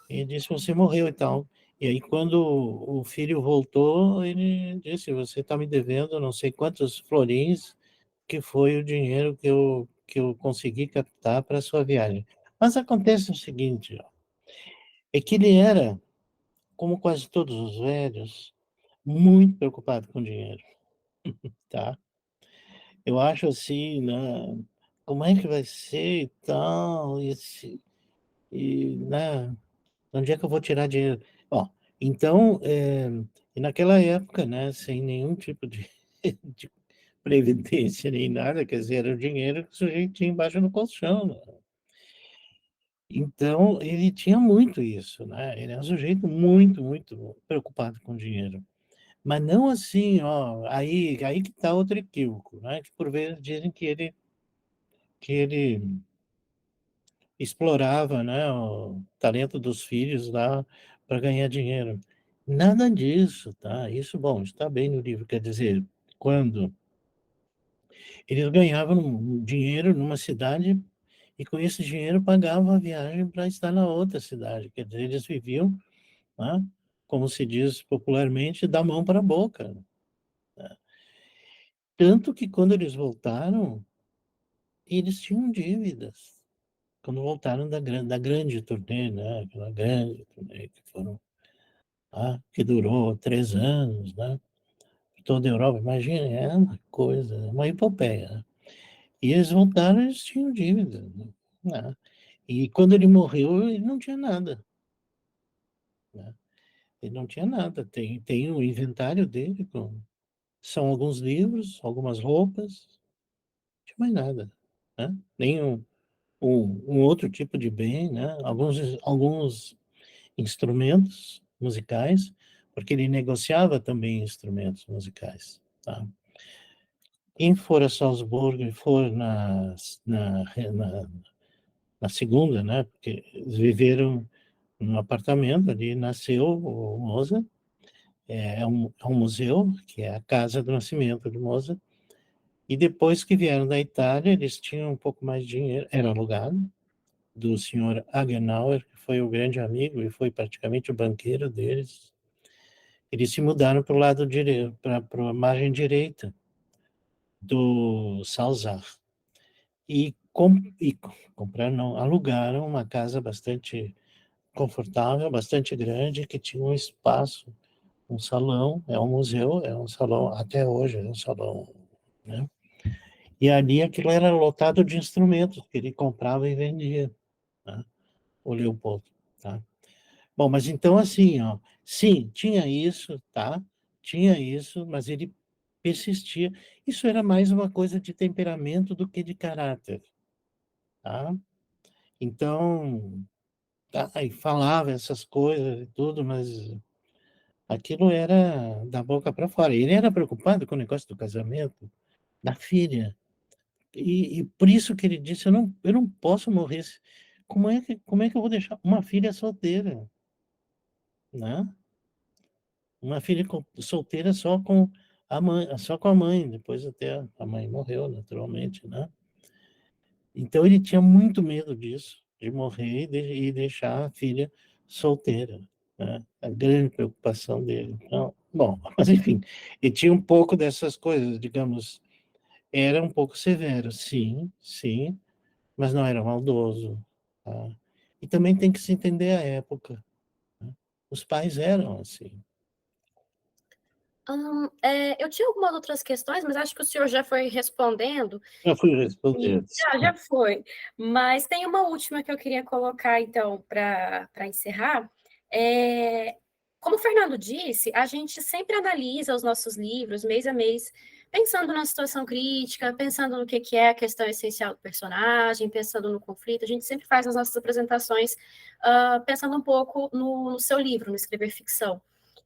Ele disse: "Você morreu e tal". E aí quando o filho voltou, ele disse: "Você está me devendo não sei quantos florins, que foi o dinheiro que eu consegui captar para a sua viagem". Mas acontece o seguinte, ó, é que ele era, como quase todos os velhos, muito preocupado com dinheiro, tá. Eu acho assim, né, como é que vai ser e tal, né, onde é que eu vou tirar dinheiro? Ó, então, E naquela época, né, sem nenhum tipo de, de previdência nem nada, quer dizer, era o dinheiro que o sujeito tinha embaixo do colchão. Né? Então, ele tinha muito isso, né? Ele é um sujeito muito, muito preocupado com dinheiro. Mas não assim, ó, aí que está outro equívoco, né? Que por vezes dizem que ele explorava, né, o talento dos filhos lá para ganhar dinheiro. Nada disso, tá? Isso, bom, está bem no livro, quer dizer, quando eles ganhavam dinheiro numa cidade e com esse dinheiro pagavam a viagem para estar na outra cidade, quer dizer, eles viviam, né, como se diz popularmente, da mão para a boca. Né? Tanto que quando eles voltaram, eles tinham dívidas. Quando voltaram da grande turnê, né? Aquela grande turnê que foram, que durou 3 anos, né? Toda a Europa, imagina, é uma coisa, uma epopeia. Né? E eles voltaram, eles tinham dívida. Né? E quando ele morreu, ele não tinha nada. Né? Ele não tinha nada. Tem o inventário dele, são alguns livros, algumas roupas, não tinha mais nada. Né? Nenhum um outro tipo de bem, né? Alguns instrumentos musicais, porque ele negociava também instrumentos musicais. Tá? Quem for a Salzburgo e for na segunda, né? Porque eles viveram num apartamento ali, nasceu o Mozart, é um museu, que é a casa do nascimento do Mozart, e depois que vieram da Itália, eles tinham um pouco mais de dinheiro, era alugado, do senhor Agenauer, que foi o grande amigo e foi praticamente o banqueiro deles. Eles se mudaram para o lado direito, para a margem direita do Salzach. E compraram, não, alugaram uma casa bastante confortável, bastante grande, que tinha um espaço, um salão, é um museu, é um salão, até hoje é um salão, né? E ali aquilo era lotado de instrumentos que ele comprava e vendia, né? O Leopoldo, tá? Bom, mas então assim, ó, sim, tinha isso, tá? Tinha isso, mas ele persistia. Isso era mais uma coisa de temperamento do que de caráter, tá? Então, e falava essas coisas e tudo, mas aquilo era da boca para fora. Ele era preocupado com o negócio do casamento da filha. E por isso que ele disse, eu não posso morrer. Como é que eu vou deixar uma filha solteira, né? Uma filha solteira só com a mãe, depois até a mãe morreu, naturalmente, né? Então ele tinha muito medo disso, de morrer e deixar a filha solteira, né? A grande preocupação dele. Então, bom, mas enfim, ele tinha um pouco dessas coisas, digamos, era um pouco severo, sim, sim, mas não era maldoso, tá? E também tem que se entender a época, né? Os pais eram assim. Eu tinha algumas outras questões, mas acho que o senhor já foi respondendo. Já fui responder. Já foi. Mas tem uma última que eu queria colocar, então, para encerrar. Como o Fernando disse, a gente sempre analisa os nossos livros mês a mês, pensando na situação crítica, pensando no que é a questão essencial do personagem, pensando no conflito. A gente sempre faz as nossas apresentações pensando um pouco no seu livro, no escrever ficção.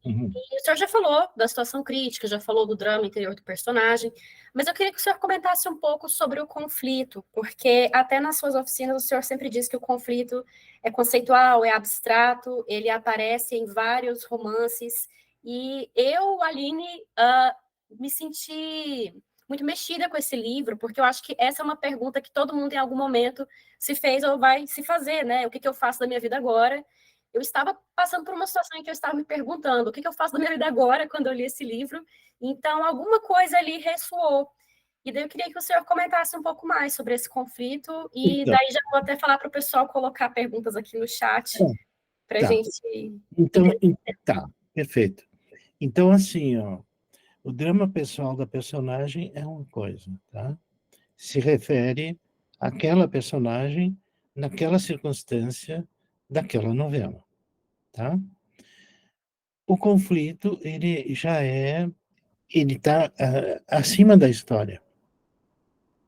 Uhum. E o senhor já falou da situação crítica, já falou do drama interior do personagem, mas eu queria que o senhor comentasse um pouco sobre o conflito, porque até nas suas oficinas o senhor sempre diz que o conflito é conceitual, é abstrato, ele aparece em vários romances, e eu, Aline, me senti muito mexida com esse livro, porque eu acho que essa é uma pergunta que todo mundo em algum momento se fez ou vai se fazer, né? O que eu faço da minha vida agora? Eu estava passando por uma situação em que eu estava me perguntando o que eu faço da minha vida agora quando eu li esse livro. Então, alguma coisa ali ressoou. E daí eu queria que o senhor comentasse um pouco mais sobre esse conflito. E Então, daí já vou até falar para o pessoal colocar perguntas aqui no chat para a tá. gente Então, entender. tá, perfeito. Então, assim, ó, o drama pessoal da personagem é uma coisa, tá? Se refere àquela personagem naquela circunstância daquela novela, tá? o conflito ele está acima da história,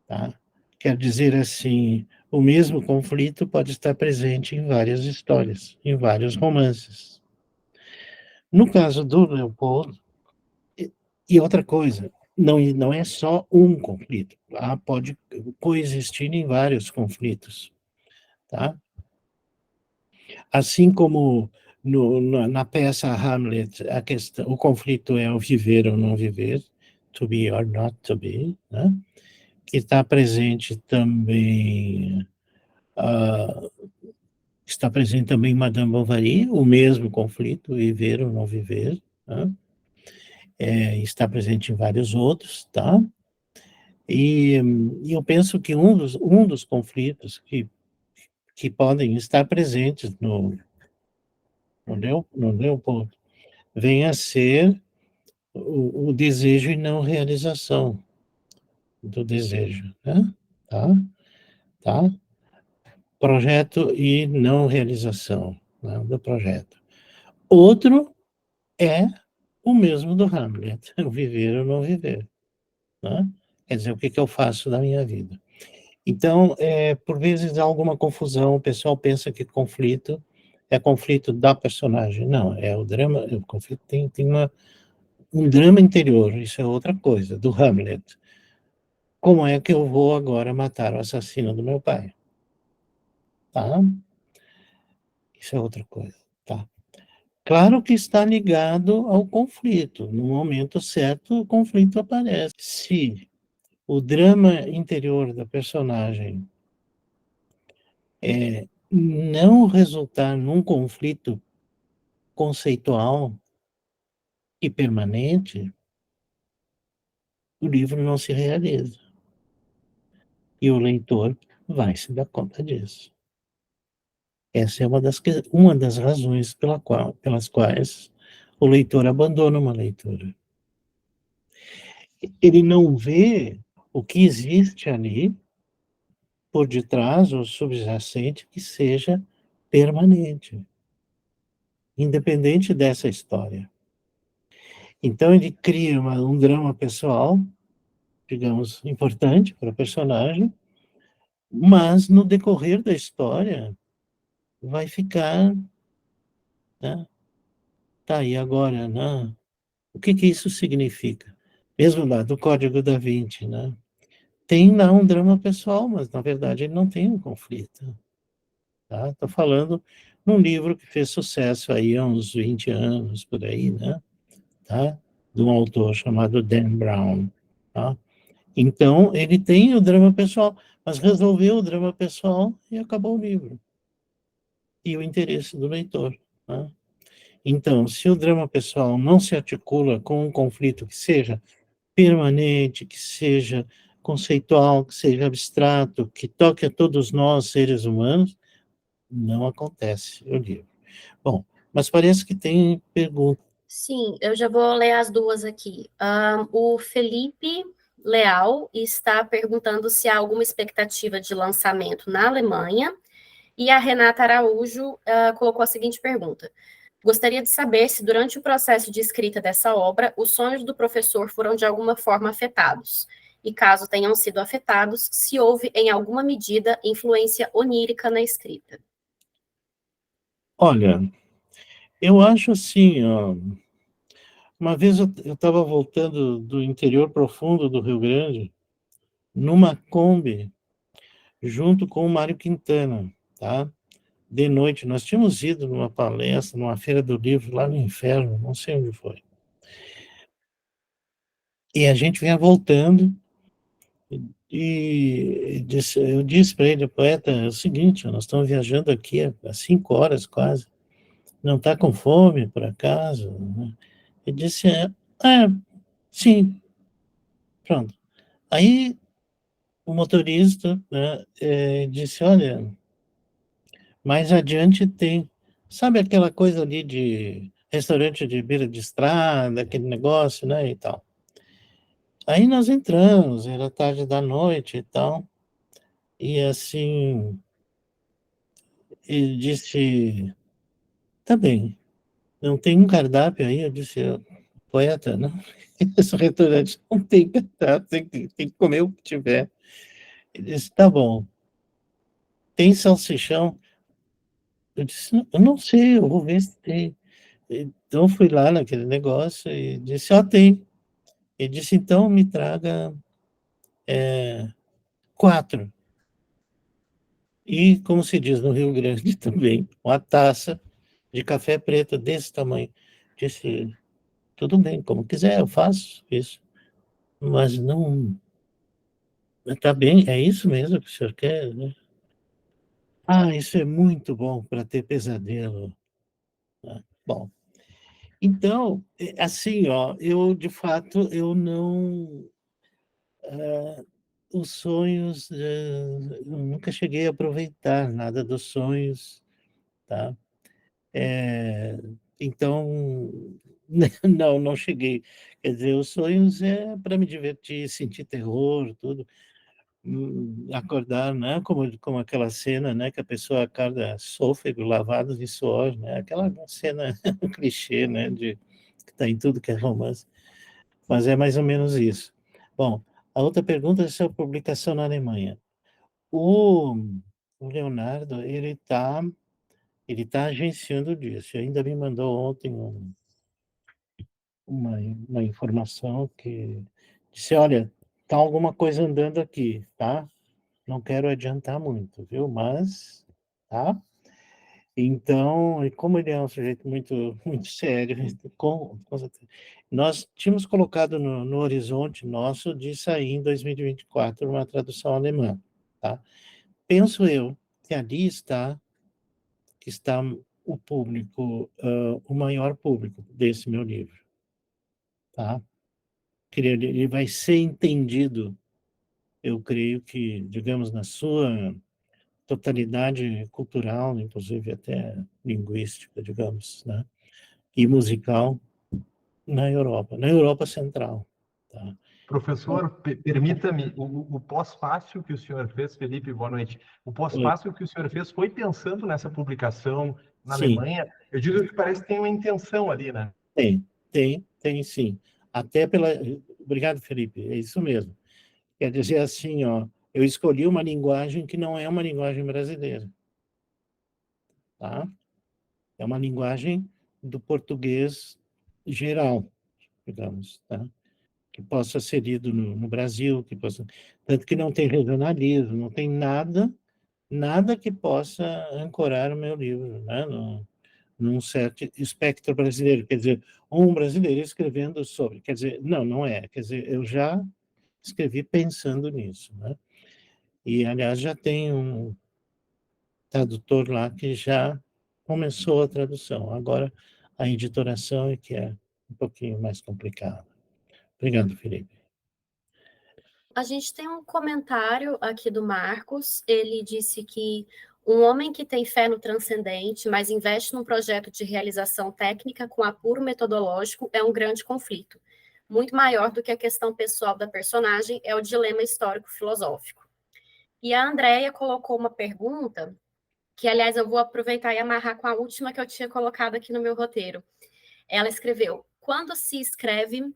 tá? Quer dizer assim, o mesmo conflito pode estar presente em várias histórias, em vários romances. No caso do Leopoldo, e outra coisa, não é só um conflito, tá? Pode coexistir em vários conflitos, tá? Assim como na peça Hamlet, o conflito é o viver ou não viver, to be or not to be, né? Que está presente também, está presente também em Madame Bovary, o mesmo conflito, viver ou não viver, né? Está presente em vários outros, tá? E eu penso que um dos conflitos que podem estar presentes no Leopoldo vem a ser o desejo e não realização do desejo, né? Tá? Projeto e não realização, né, do projeto. Outro é o mesmo do Hamlet, o viver ou não viver, né? Quer dizer, o que eu faço da minha vida. Então, por vezes há alguma confusão, o pessoal pensa que conflito é conflito da personagem. Não, é o drama, o conflito tem um drama interior, isso é outra coisa, do Hamlet. Como é que eu vou agora matar o assassino do meu pai? Tá? Isso é outra coisa, tá? Claro que está ligado ao conflito. No momento certo, o conflito aparece. Se o drama interior da personagem não resultar num conflito conceitual e permanente, o livro não se realiza. E o leitor vai se dar conta disso. Essa é uma das razões pelas quais o leitor abandona uma leitura. Ele não vê o que existe ali por detrás, ou subjacente, que seja permanente, independente dessa história. Então ele cria um drama pessoal, digamos, importante para o personagem, mas no decorrer da história vai ficar, né? Tá aí agora, né? O que isso significa? Mesmo lá do Código da Vinci, né? Tem lá um drama pessoal, mas na verdade ele não tem um conflito. Tá? Estou falando num livro que fez sucesso aí há uns 20 anos, por aí, né? Tá? De um autor chamado Dan Brown. Tá? Então, ele tem o drama pessoal, mas resolveu o drama pessoal e acabou o livro. E o interesse do leitor. Tá? Então, se o drama pessoal não se articula com um conflito que seja permanente, que seja conceitual, que seja abstrato, que toque a todos nós, seres humanos, não acontece o livro. Bom, mas parece que tem pergunta. Sim, eu já vou ler as duas aqui. O Felipe Leal está perguntando se há alguma expectativa de lançamento na Alemanha. E a Renata Araújo colocou a seguinte pergunta: gostaria de saber se, durante o processo de escrita dessa obra, os sonhos do professor foram de alguma forma afetados. E caso tenham sido afetados, se houve, em alguma medida, influência onírica na escrita. Olha, eu acho assim, ó, uma vez eu estava voltando do interior profundo do Rio Grande, numa Kombi, junto com o Mário Quintana, tá? De noite, nós tínhamos ido numa palestra, numa feira do livro, lá no Inferno, não sei onde foi. E a gente vinha voltando, e eu disse para ele, poeta, é o seguinte, nós estamos viajando aqui há 5 horas quase, não está com fome, por acaso? Ele disse, sim, pronto. Aí o motorista, né, disse, olha, mais adiante tem, sabe aquela coisa ali de restaurante de beira de estrada, aquele negócio, né, e tal. Aí nós entramos, era tarde da noite e tal, e assim, ele disse, tá bem, não tem um cardápio aí? Eu disse, poeta, não. Esse restaurante não tem cardápio, tem que comer o que tiver. Ele disse, tá bom. Tem salsichão? Eu disse, eu não sei, eu vou ver se tem. Então fui lá naquele negócio e disse, tem. Ele disse, então me traga 4. E, como se diz no Rio Grande também, uma taça de café preto desse tamanho. Disse, tudo bem, como quiser, eu faço isso. Mas não... Tá bem, é isso mesmo que o senhor quer, né? Isso é muito bom para ter pesadelo. Bom, então, assim, eu, de fato, eu não... os sonhos, eu nunca cheguei a aproveitar nada dos sonhos, tá? Então, não cheguei. Quer dizer, os sonhos é para me divertir, sentir terror, tudo. Acordar, né? Como aquela cena, né? Que a pessoa acorda sôfrego lavado de suor, né? Aquela cena clichê, né? Que está em tudo que é romance. Mas é mais ou menos isso. Bom, a outra pergunta é sobre publicação na Alemanha. O Leonardo, ele tá agenciando disso. Ainda me mandou ontem uma informação que disse, olha, tá alguma coisa andando aqui, tá? Não quero adiantar muito, viu? Mas, tá? Então, e como ele é um sujeito muito sério, nós tínhamos colocado no horizonte nosso de sair em 2024 uma tradução alemã, tá? Penso eu que ali que está o público, o maior público desse meu livro, tá? Que ele vai ser entendido, eu creio que, digamos, na sua totalidade cultural, inclusive até linguística, digamos, né? E musical na Europa Central, tá? Professor, permita-me, o pós-fácil que o senhor fez, Felipe, boa noite. O pós-fácil que o senhor fez foi pensando nessa publicação na Sim. Alemanha. Eu digo que parece que tem uma intenção ali, né? Tem sim. Até Obrigado, Felipe, é isso mesmo. Quer dizer assim, eu escolhi uma linguagem que não é uma linguagem brasileira, tá? É uma linguagem do português geral, digamos, tá? Que possa ser lido no Brasil, tanto que não tem regionalismo, não tem nada que possa ancorar o meu livro, né? Num certo espectro brasileiro, quer dizer, um brasileiro escrevendo sobre, quer dizer, não é, quer dizer, eu já escrevi pensando nisso, né? E, aliás, já tem um tradutor lá que já começou a tradução, agora a editoração é que é um pouquinho mais complicada. Obrigado, Felipe. A gente tem um comentário aqui do Marcos. Ele disse que um homem que tem fé no transcendente, mas investe num projeto de realização técnica com apuro metodológico é um grande conflito. Muito maior do que a questão pessoal da personagem é o dilema histórico-filosófico. E a Andrea colocou uma pergunta, que, aliás, eu vou aproveitar e amarrar com a última que eu tinha colocado aqui no meu roteiro. Ela escreveu, quando se escreve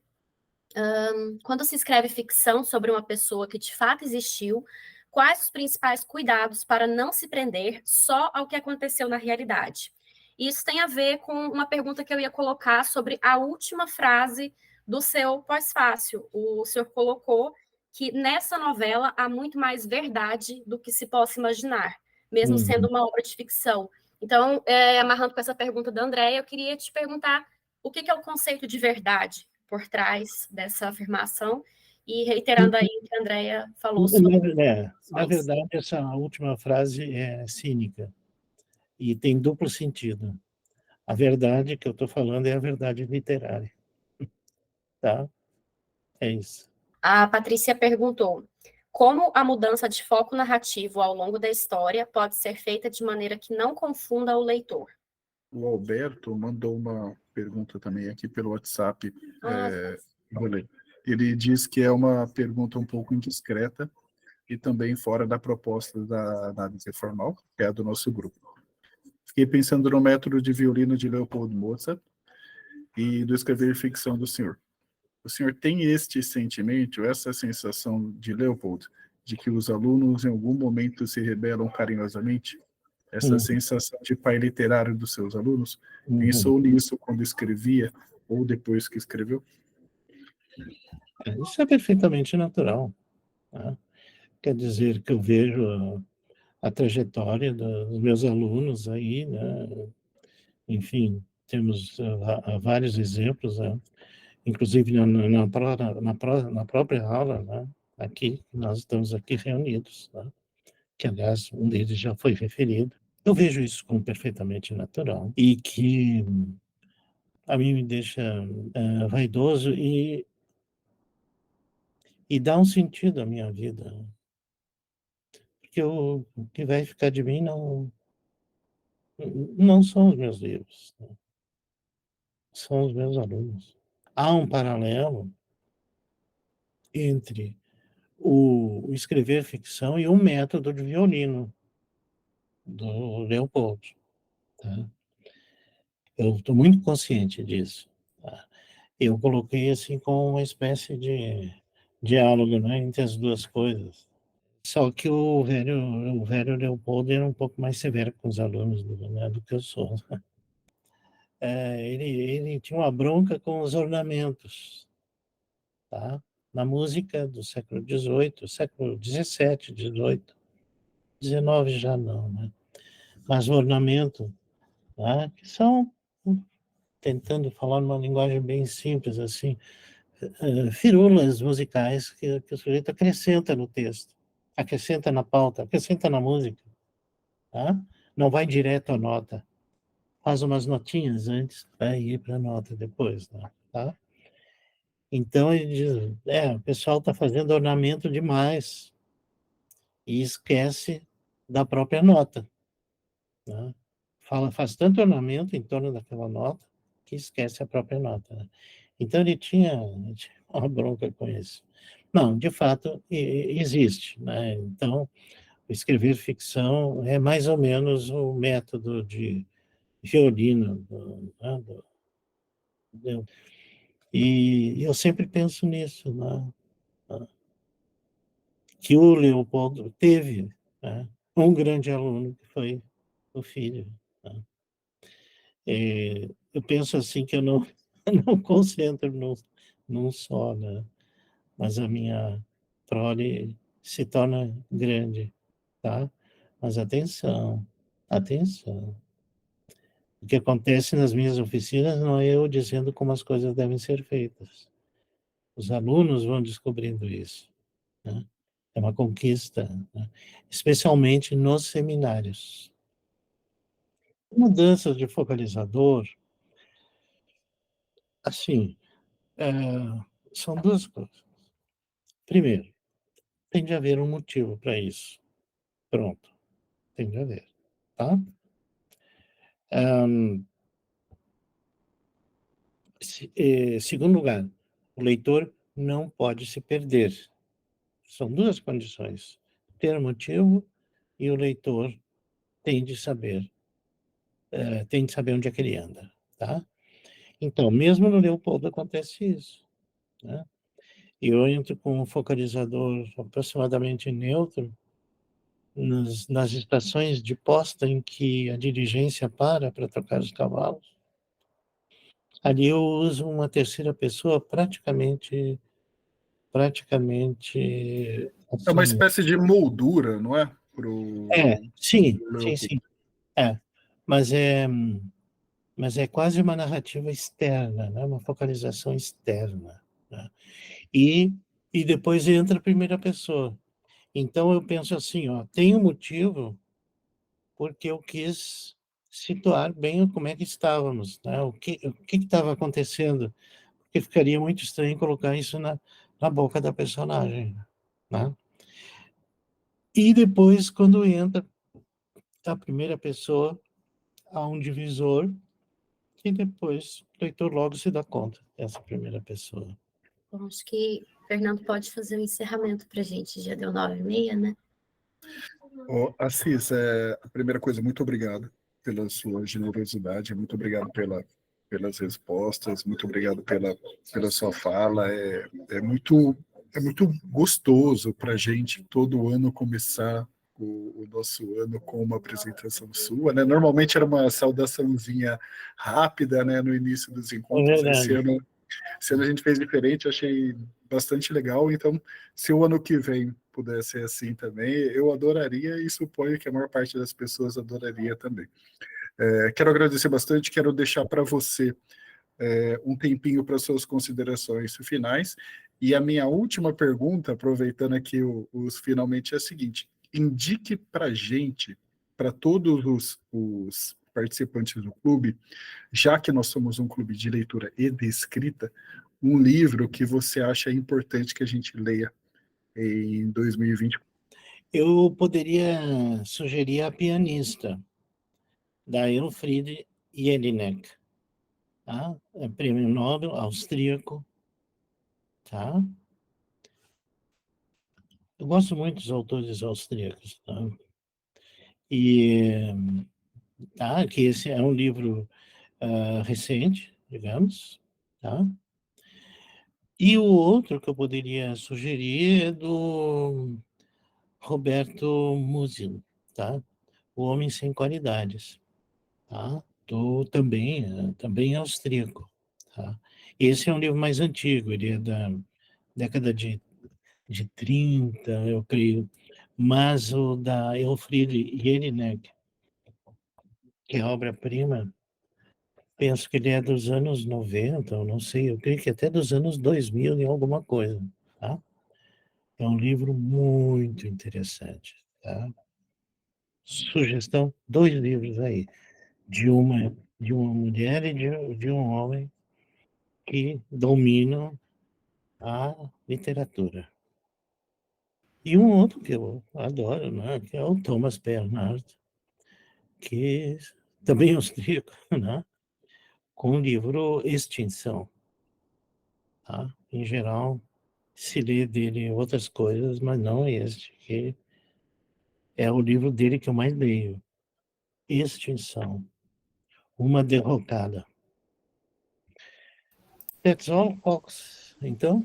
ficção sobre uma pessoa que de fato existiu, quais os principais cuidados para não se prender só ao que aconteceu na realidade? Isso tem a ver com uma pergunta que eu ia colocar sobre a última frase do seu pós-fácil. O senhor colocou que nessa novela há muito mais verdade do que se possa imaginar, mesmo sendo uma obra de ficção. Então, amarrando com essa pergunta da Andréia, eu queria te perguntar o que é o conceito de verdade por trás dessa afirmação, e reiterando aí o que a Andréia falou sobre... Na verdade, essa última frase é cínica e tem duplo sentido. A verdade que eu estou falando é a verdade literária. Tá? É isso. A Patrícia perguntou, como a mudança de foco narrativo ao longo da história pode ser feita de maneira que não confunda o leitor? O Alberto mandou uma pergunta também aqui pelo WhatsApp. Ele diz que é uma pergunta um pouco indiscreta e também fora da proposta da análise formal, que é a do nosso grupo. Fiquei pensando no método de violino de Leopold Mozart, e do escrever ficção do senhor. O senhor tem este sentimento, essa sensação de Leopold, de que os alunos em algum momento se rebelam carinhosamente? Essa sensação de pai literário dos seus alunos? Pensou nisso quando escrevia ou depois que escreveu? Isso é perfeitamente natural, né? Quer dizer que eu vejo a trajetória dos meus alunos aí, né? Enfim, temos vários exemplos, né? Inclusive na própria aula, né? Aqui, nós estamos aqui reunidos, né? Que, aliás, um deles já foi referido. Eu vejo isso como perfeitamente natural e que a mim me deixa vaidoso e dá um sentido à minha vida. Porque o que vai ficar de mim não são os meus livros, né? São os meus alunos. Há um paralelo entre o escrever ficção e o método de violino do Leopold, tá? Eu estou muito consciente disso, tá? Eu coloquei assim como uma espécie de diálogo, né, entre as duas coisas. Só que o velho Leopold era um pouco mais severo com os alunos do que eu sou. Ele tinha uma bronca com os ornamentos, tá? Na música do século XVIII, século XVII, XVIII, XIX já não, né? Mas o ornamento, tá? Que são, tentando falar numa linguagem bem simples, assim, firulas musicais que o sujeito acrescenta no texto, acrescenta na pauta, acrescenta na música, tá? Não vai direto à nota, faz umas notinhas antes, vai ir para a nota depois, tá? Então ele diz, o pessoal está fazendo ornamento demais e esquece da própria nota, né? Faz tanto ornamento em torno daquela nota que esquece a própria nota, né? Então ele tinha uma bronca com isso. Não, de fato, existe, né? Então, escrever ficção é mais ou menos o método de violino, e eu sempre penso nisso, né? Que o Leopoldo teve, né, um grande aluno, que foi o filho, né? Eu penso assim que eu não, não concentro num só, né? Mas a minha prole se torna grande, tá? Mas atenção, atenção. O que acontece nas minhas oficinas não é eu dizendo como as coisas devem ser feitas. Os alunos vão descobrindo isso, né? É uma conquista, né? Especialmente nos seminários. Mudanças de focalizador, assim, são duas coisas. Primeiro, tem de haver um motivo para isso. Pronto, tem de haver, tá? Segundo lugar, o leitor não pode se perder. São duas condições: ter motivo e o leitor tem de saber onde é que ele anda, tá? Então, mesmo no Leopoldo acontece isso, né? Eu entro com um focalizador aproximadamente neutro nas estações de posta em que a diligência para trocar os cavalos. Ali eu uso uma terceira pessoa praticamente É uma assim, espécie de moldura, não é? sim, Pro sim, Leopold. sim. Mas mas é quase uma narrativa externa, né? Uma focalização externa, né? E depois entra a primeira pessoa. Então eu penso assim, ó, tem um motivo porque eu quis situar bem como é que estávamos, né? O que estava acontecendo, porque ficaria muito estranho colocar isso na boca da personagem, né? E depois, quando entra a primeira pessoa, há um divisor e depois o leitor logo se dá conta dessa primeira pessoa. Bom, acho que o Fernando pode fazer um encerramento para a gente, já deu 9h30, né? Assis, a primeira coisa, muito obrigado pela sua generosidade, muito obrigado pela pelas respostas, muito obrigado pela sua fala. É muito gostoso para a gente todo ano começar o nosso ano com uma apresentação sua, né? Normalmente era uma saudaçãozinha rápida, né, no início dos É encontros. verdade. Esse ano a gente fez diferente, achei bastante legal. Então, se o ano que vem puder ser assim também, eu adoraria e suponho que a maior parte das pessoas adoraria também. Quero agradecer bastante, quero deixar para você um tempinho para suas considerações finais. E a minha última pergunta, aproveitando aqui os finalmente, é a seguinte: indique para a gente, para todos os participantes do clube, já que nós somos um clube de leitura e de escrita, um livro que você acha importante que a gente leia em 2020. Eu poderia sugerir A Pianista, da Elfriede Jelinek, tá? É prêmio Nobel austríaco, tá? Eu gosto muito dos autores austríacos, tá? E tá, que esse é um livro recente, digamos, tá? E o outro que eu poderia sugerir é do Roberto Musil, tá? O Homem Sem Qualidades, tá? Também austríaco, tá? Esse é um livro mais antigo, ele é da década de 30, eu creio, mas o da Elfriede Jelinek, que é a obra-prima, penso que ele é dos anos 90, eu não sei, eu creio que até dos anos 2000 em alguma coisa, tá? É um livro muito interessante, tá? Sugestão, 2 livros aí, de uma mulher e de um homem que dominam a literatura. E um outro que eu adoro, né, que é o Thomas Bernhard, que também é austríaco, né, com o livro Extinção, tá? Em geral, se lê dele outras coisas, mas não este, que é o livro dele que eu mais leio. Extinção, uma derrocada. That's all, folks. Então,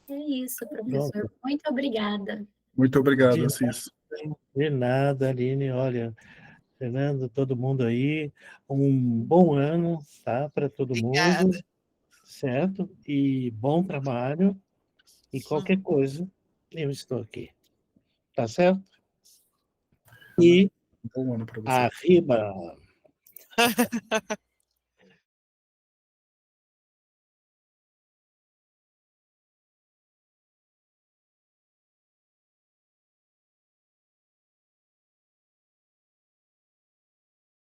É isso, professor. pronto. Muito obrigada. Muito obrigado, De, Assis. de nada, Aline. Olha, Fernando, todo mundo aí, um bom ano, tá? Para todo mundo, Obrigada. certo? E bom trabalho. E qualquer coisa, eu estou aqui. Tá certo? E Bom ano para você. arriba!